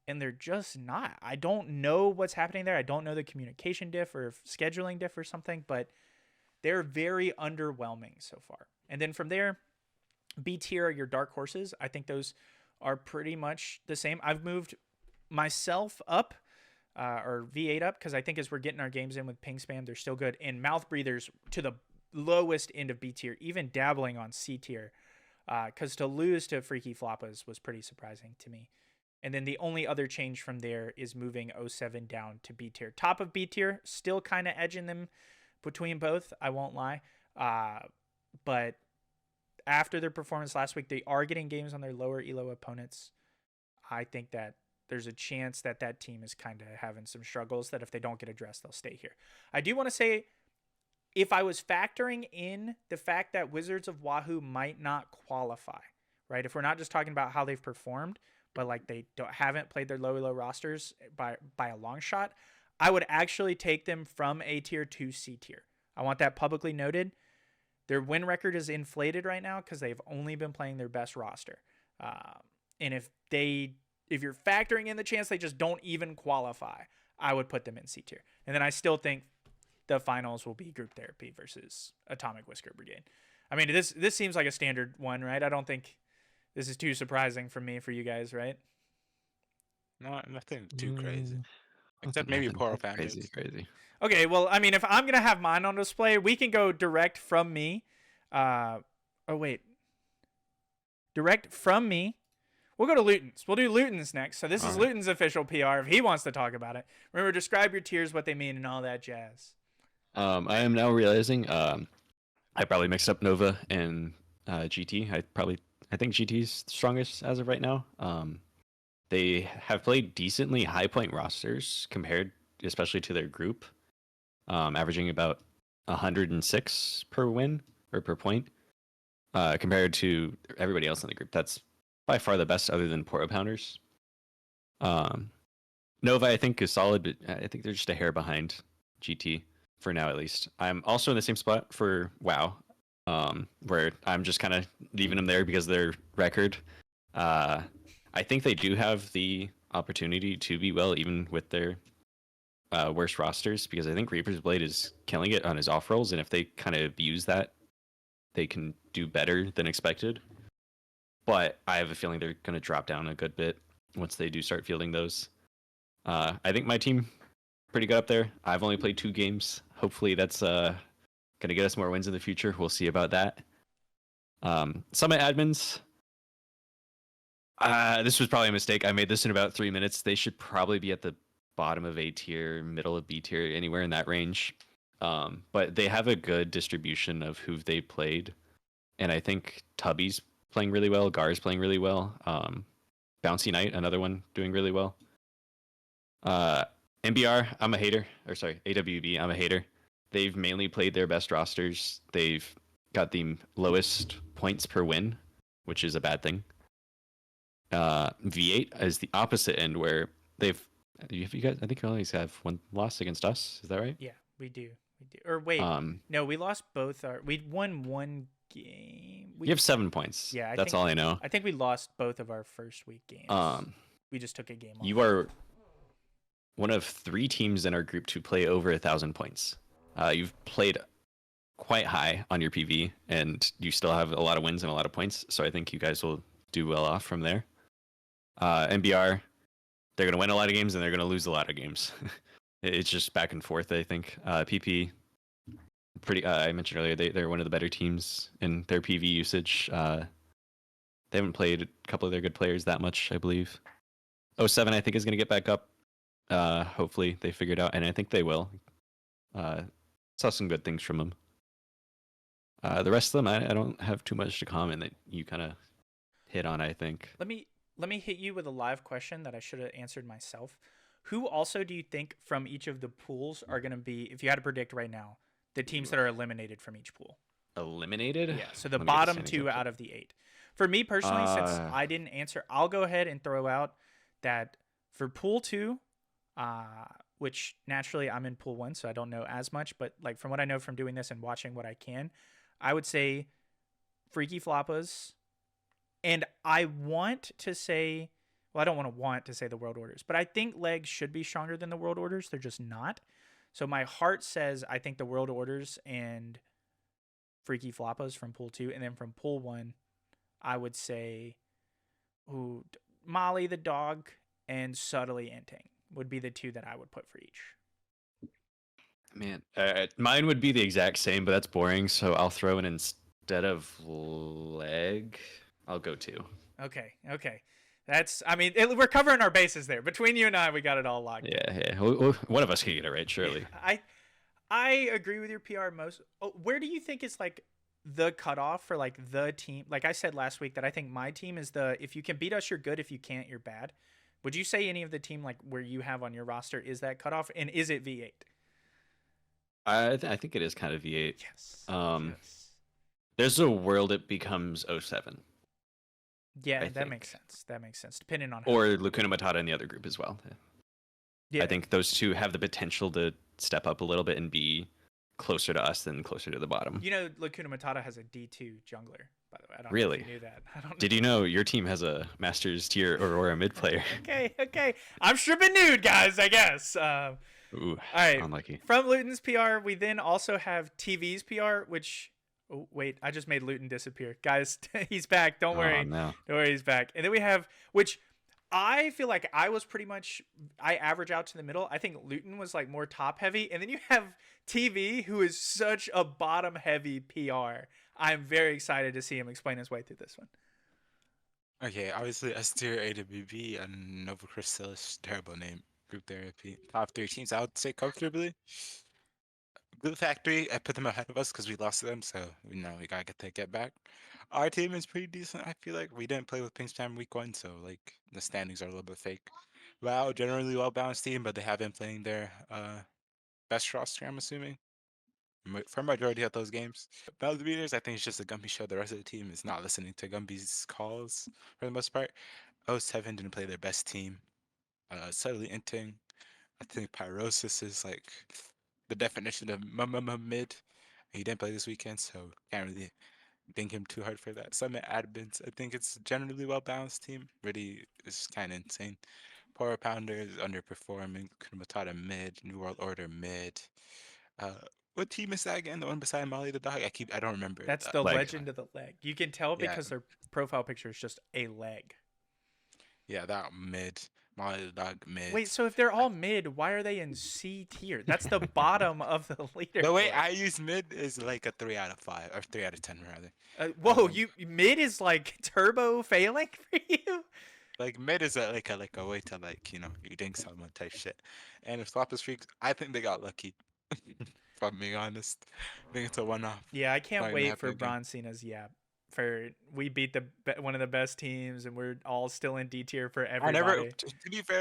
and they're just not. I don't know what's happening there. I don't know the communication diff or scheduling diff or something, but they're very underwhelming so far. And then from there, B tier are your dark horses. I think those are pretty much the same. I've moved myself up, or V8 up, because I think as we're getting our games in with Ping Spam, they're still good. And Mouth Breathers to the lowest end of B tier, even dabbling on C tier, because to lose to Freaky Floppas was pretty surprising to me. And then the only other change from there is moving 07 down to B tier. Top of B tier, still kind of edging them between both, I won't lie. But after their performance last week, they are getting games on their lower elo opponents. I think that there's a chance that that team is kind of having some struggles that if they don't get addressed, they'll stay here. I do want to say, if I was factoring in the fact that Wizards of Wahoo might not qualify, right? If we're not just talking about how they've performed, but like they haven't played their low elo rosters by a long shot, I would actually take them from A tier to C tier. I want that publicly noted. Their win record is inflated right now because they've only been playing their best roster. And if you're factoring in the chance they just don't even qualify, I would put them in C tier. And then I still think the finals will be Group Therapy versus Atomic Whisker Brigade. I mean, this seems like a standard one, right? I don't think this is too surprising for you guys, right? No, nothing too crazy. Except maybe Poro Families. Crazy. Okay, well, I mean, if I'm going to have mine on display, we can go direct from me. Direct from me. We'll go to Luyten's. We'll do Luyten's next. So this is Luyten's official PR if he wants to talk about it. Remember, describe your tiers, what they mean, and all that jazz. I am now realizing I probably mixed up Nova and GT. I think GT's strongest as of right now. They have played decently high point rosters compared, especially to their group, averaging about 106 per win or per point, compared to everybody else in the group. That's by far the best, other than Poro Pounders. Nova, I think, is solid, but I think they're just a hair behind GT for now, at least. I'm also in the same spot for WoW, where I'm just kind of leaving them there because of their record. I think they do have the opportunity to be well, even with their worst rosters, because I think Reaper's Blade is killing it on his off rolls, and if they kind of use that, they can do better than expected. But I have a feeling they're going to drop down a good bit once they do start fielding those. I think my team pretty good up there. I've only played 2 games. Hopefully that's gonna get us more wins in the future. We'll see about that. Summit admins. This was probably a mistake. I made this in about 3 minutes. They should probably be at the bottom of A tier, middle of B tier, anywhere in that range. But they have a good distribution of who they played, and I think Tubby's playing really well. Gar's playing really well. Bouncy Knight, another one, doing really well. MBR, I'm a hater. Or sorry, AWB, I'm a hater. They've mainly played their best rosters. They've got the lowest points per win, which is a bad thing. V8 is the opposite end, where they've you guys, I think you always have one loss against us. Is that right? Yeah, we do. Or wait, no, we lost both our. We won one game. You have 7 points. Yeah, that's all I know. I think we lost both of our first week games. We just took a game off. You are one of 3 teams in our group to play over 1,000 points. You've played quite high on your PV, and you still have a lot of wins and a lot of points. So I think you guys will do well off from there. MBR, they're going to win a lot of games and they're going to lose a lot of games. It's just back and forth, I think. PP, pretty. I mentioned earlier they're one of the better teams in their PV usage. They haven't played a couple of their good players that much, I believe. 07, I think, is going to get back up. Hopefully they figure it out, and I think they will. Saw some good things from them. The rest of them, I don't have too much to comment that you kind of hit on, I think. Let me hit you with a live question that I should have answered myself. Who also do you think from each of the pools are going to be, if you had to predict right now, the teams that are eliminated from each pool? Eliminated? Yeah, so the bottom 2 out of the 8. For me personally, since I didn't answer, I'll go ahead and throw out that for pool 2, which naturally I'm in pool 1, so I don't know as much, but like from what I know from doing this and watching what I can, I would say Freaky Floppas. And I want to say, well, I don't want to say the World Orders, but I think Legs should be stronger than the World Orders. They're just not. So my heart says I think the World Orders and Freaky Floppas from pool 2. And then from pool 1, I would say Molly the Dog and Subtly Inting would be the 2 that I would put for each. Man, mine would be the exact same, but that's boring. So I'll throw in instead of Leg, I'll go 2. Okay. That's, I mean, we're covering our bases there. Between you and I, we got it all locked. Yeah. One of us can get it right, surely. I agree with your PR most. Where do you think is like the cutoff for like the team? Like I said last week that I think my team is if you can beat us, you're good. If you can't, you're bad. Would you say any of the team like where you have on your roster is that cutoff? And is it V8? I think it is kind of V8. Yes. Yes. There's a world it becomes 07. Yeah, that makes sense. Depending on or Lacuna Matata in the other group as well. Yeah. I think those 2 have the potential to step up a little bit and be closer to us than closer to the bottom. You know, Lacuna Matata has a D2 jungler, by the way. I don't really? know if you knew that. I don't know. Did you know your team has a Masters tier Aurora mid player? Okay. I'm stripping nude, guys, I guess. Ooh, all right. Unlucky. From Luyten's PR, we then also have TV's PR, which... Oh, wait, I just made Luyten disappear. Guys, he's back. Don't worry. No. Don't worry, he's back. And then we have, which I feel like I was pretty much, I average out to the middle. I think Luyten was like more top heavy. And then you have TV, who is such a bottom heavy PR. I'm very excited to see him explain his way through this one. Okay, obviously S tier AWB and Nova Crystallis, terrible name, group therapy. Top 3 teams, I would say comfortably. Glue Factory, I put them ahead of us because we lost to them, so we gotta get back. Our team is pretty decent. I feel like we didn't play with Pink Spam week 1, so like the standings are a little bit fake. WoW, generally well balanced team, but they have been playing their best roster, I'm assuming, for majority of those games. Bell Beaters, I think it's just a Gumby show. The rest of the team is not listening to Gumby's calls for the most part. 07 didn't play their best team. Subtly Inting, I think Pyrosis is like the definition of mid. He didn't play this weekend, so can't really thank him too hard for that. Summit admins, I think it's generally well balanced team. Really, it's kind of insane. Power Pounder is underperforming. Matata mid. New World Order mid. What team is that again? The one beside Molly the Dog? I don't remember. That's the Legend of the Leg. You can tell because their profile picture is just a leg. Yeah, that mid. My dog mid. Wait, so if they're all mid, why are they in C tier? That's the bottom of the leaderboard. The way I use mid is like a 3 out of 5 or 3 out of 10 rather. Whoa, Um, you mid is like turbo failing for you? Like mid is a way to like you ding someone type shit. And if Flop is freaks, I think they got lucky. If I'm being honest, I think it's a one-off. Yeah, I can't Might wait happen for again. Bronzina's for we beat one of the best teams and we're all still in D tier for I everybody. never,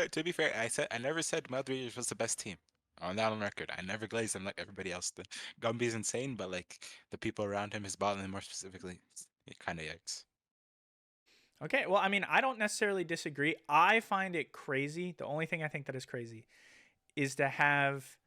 to be fair, I never said Mud Raiders was the best team. On that on record, I never glazed him like everybody else did. Gumby's insane, but like the people around him, his bot lane more specifically, it kind of yikes. Okay, well, I mean, I don't necessarily disagree. I find it crazy. The only thing I think that is crazy is to have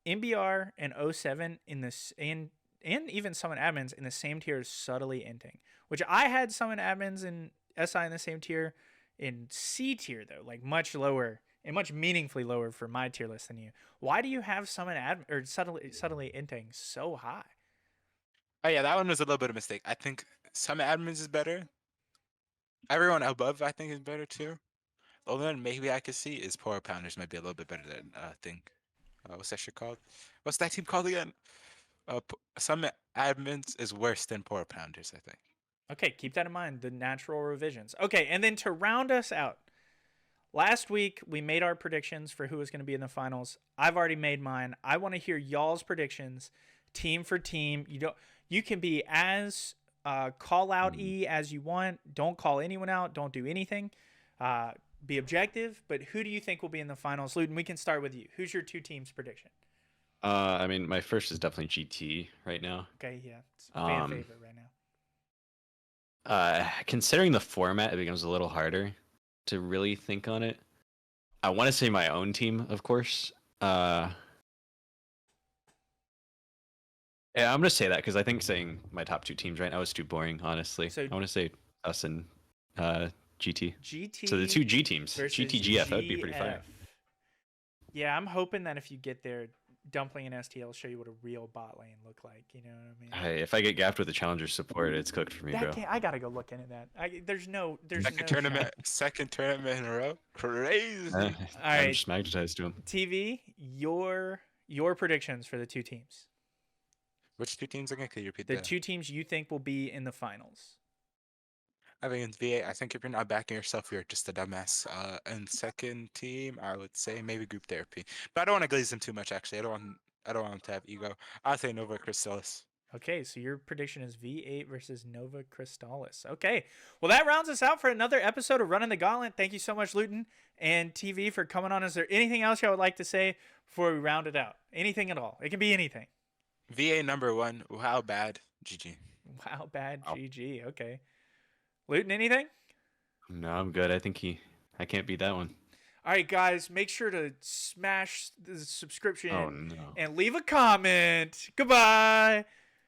MBR and 07 in this and even Summon Admins in the same tier as subtly inting, which I had Summon Admins and SI in the same tier in C tier though, like much lower and much meaningfully lower for my tier list than you. Why do you have Summon Admin or subtly inting so high? Oh yeah, that one was a little bit of a mistake. I think some admins is better. Everyone above, I think, is better too. The only one maybe I could see is Power Pounders might be a little bit better than Thing. What's that shit called? What's that team called again? Some admins is worse than Power Pounders, I think. Okay, keep that in mind. The natural revisions. Okay, and then to round us out, last week we made our predictions for who was going to be in the finals. I've already made mine. I want to hear y'all's predictions, team for team. You can be as call out as you want. Don't call anyone out. Don't do anything. Be objective. But who do you think will be in the finals? Luyten, we can start with you. Who's your two teams prediction? I mean, my first is definitely GT right now. Okay, yeah, it's a fan favorite right now. Considering the format, it becomes a little harder to really think on it. I want to say my own team, of course. Yeah, I'm gonna say that because I think saying my top two teams right now is too boring. Honestly, So- I want to say us and GT. GT. So the two G teams, versus GTGF, that would be pretty fire. GF. Yeah, I'm hoping that if you get there, Dumpling and STL will show you what a real bot lane look like. You know what I mean? If I get gapped with the challenger support, it's cooked for me, bro. I gotta go look into that. There's no Second tournament in a row. Crazy. I'm right. just magnetized to him. TV, your predictions for the two teams. Which two teams again? Could you repeat The that? two teams you think will be in the finals. I think in VA, I think if you're not backing yourself, you're just a dumbass. And second team, I would say maybe group therapy. But I don't want to glaze them too much. Actually, I don't want them to have ego. I'll say Nova Crystallis. Okay, so your prediction is V8 versus Nova Crystallis. Okay, well that rounds us out for another episode of Running the Gauntlet. Thank you so much, Luyten and TV, for coming on. Is there anything else y'all would like to say before we round it out? Anything at all? It can be anything. VA number 1. How bad? GG. Wow, bad Oh. GG. Okay. Luyten, anything? No, I'm good. I can't beat that one. All right, guys, make sure to smash the subscription Oh no. and leave a comment. Goodbye.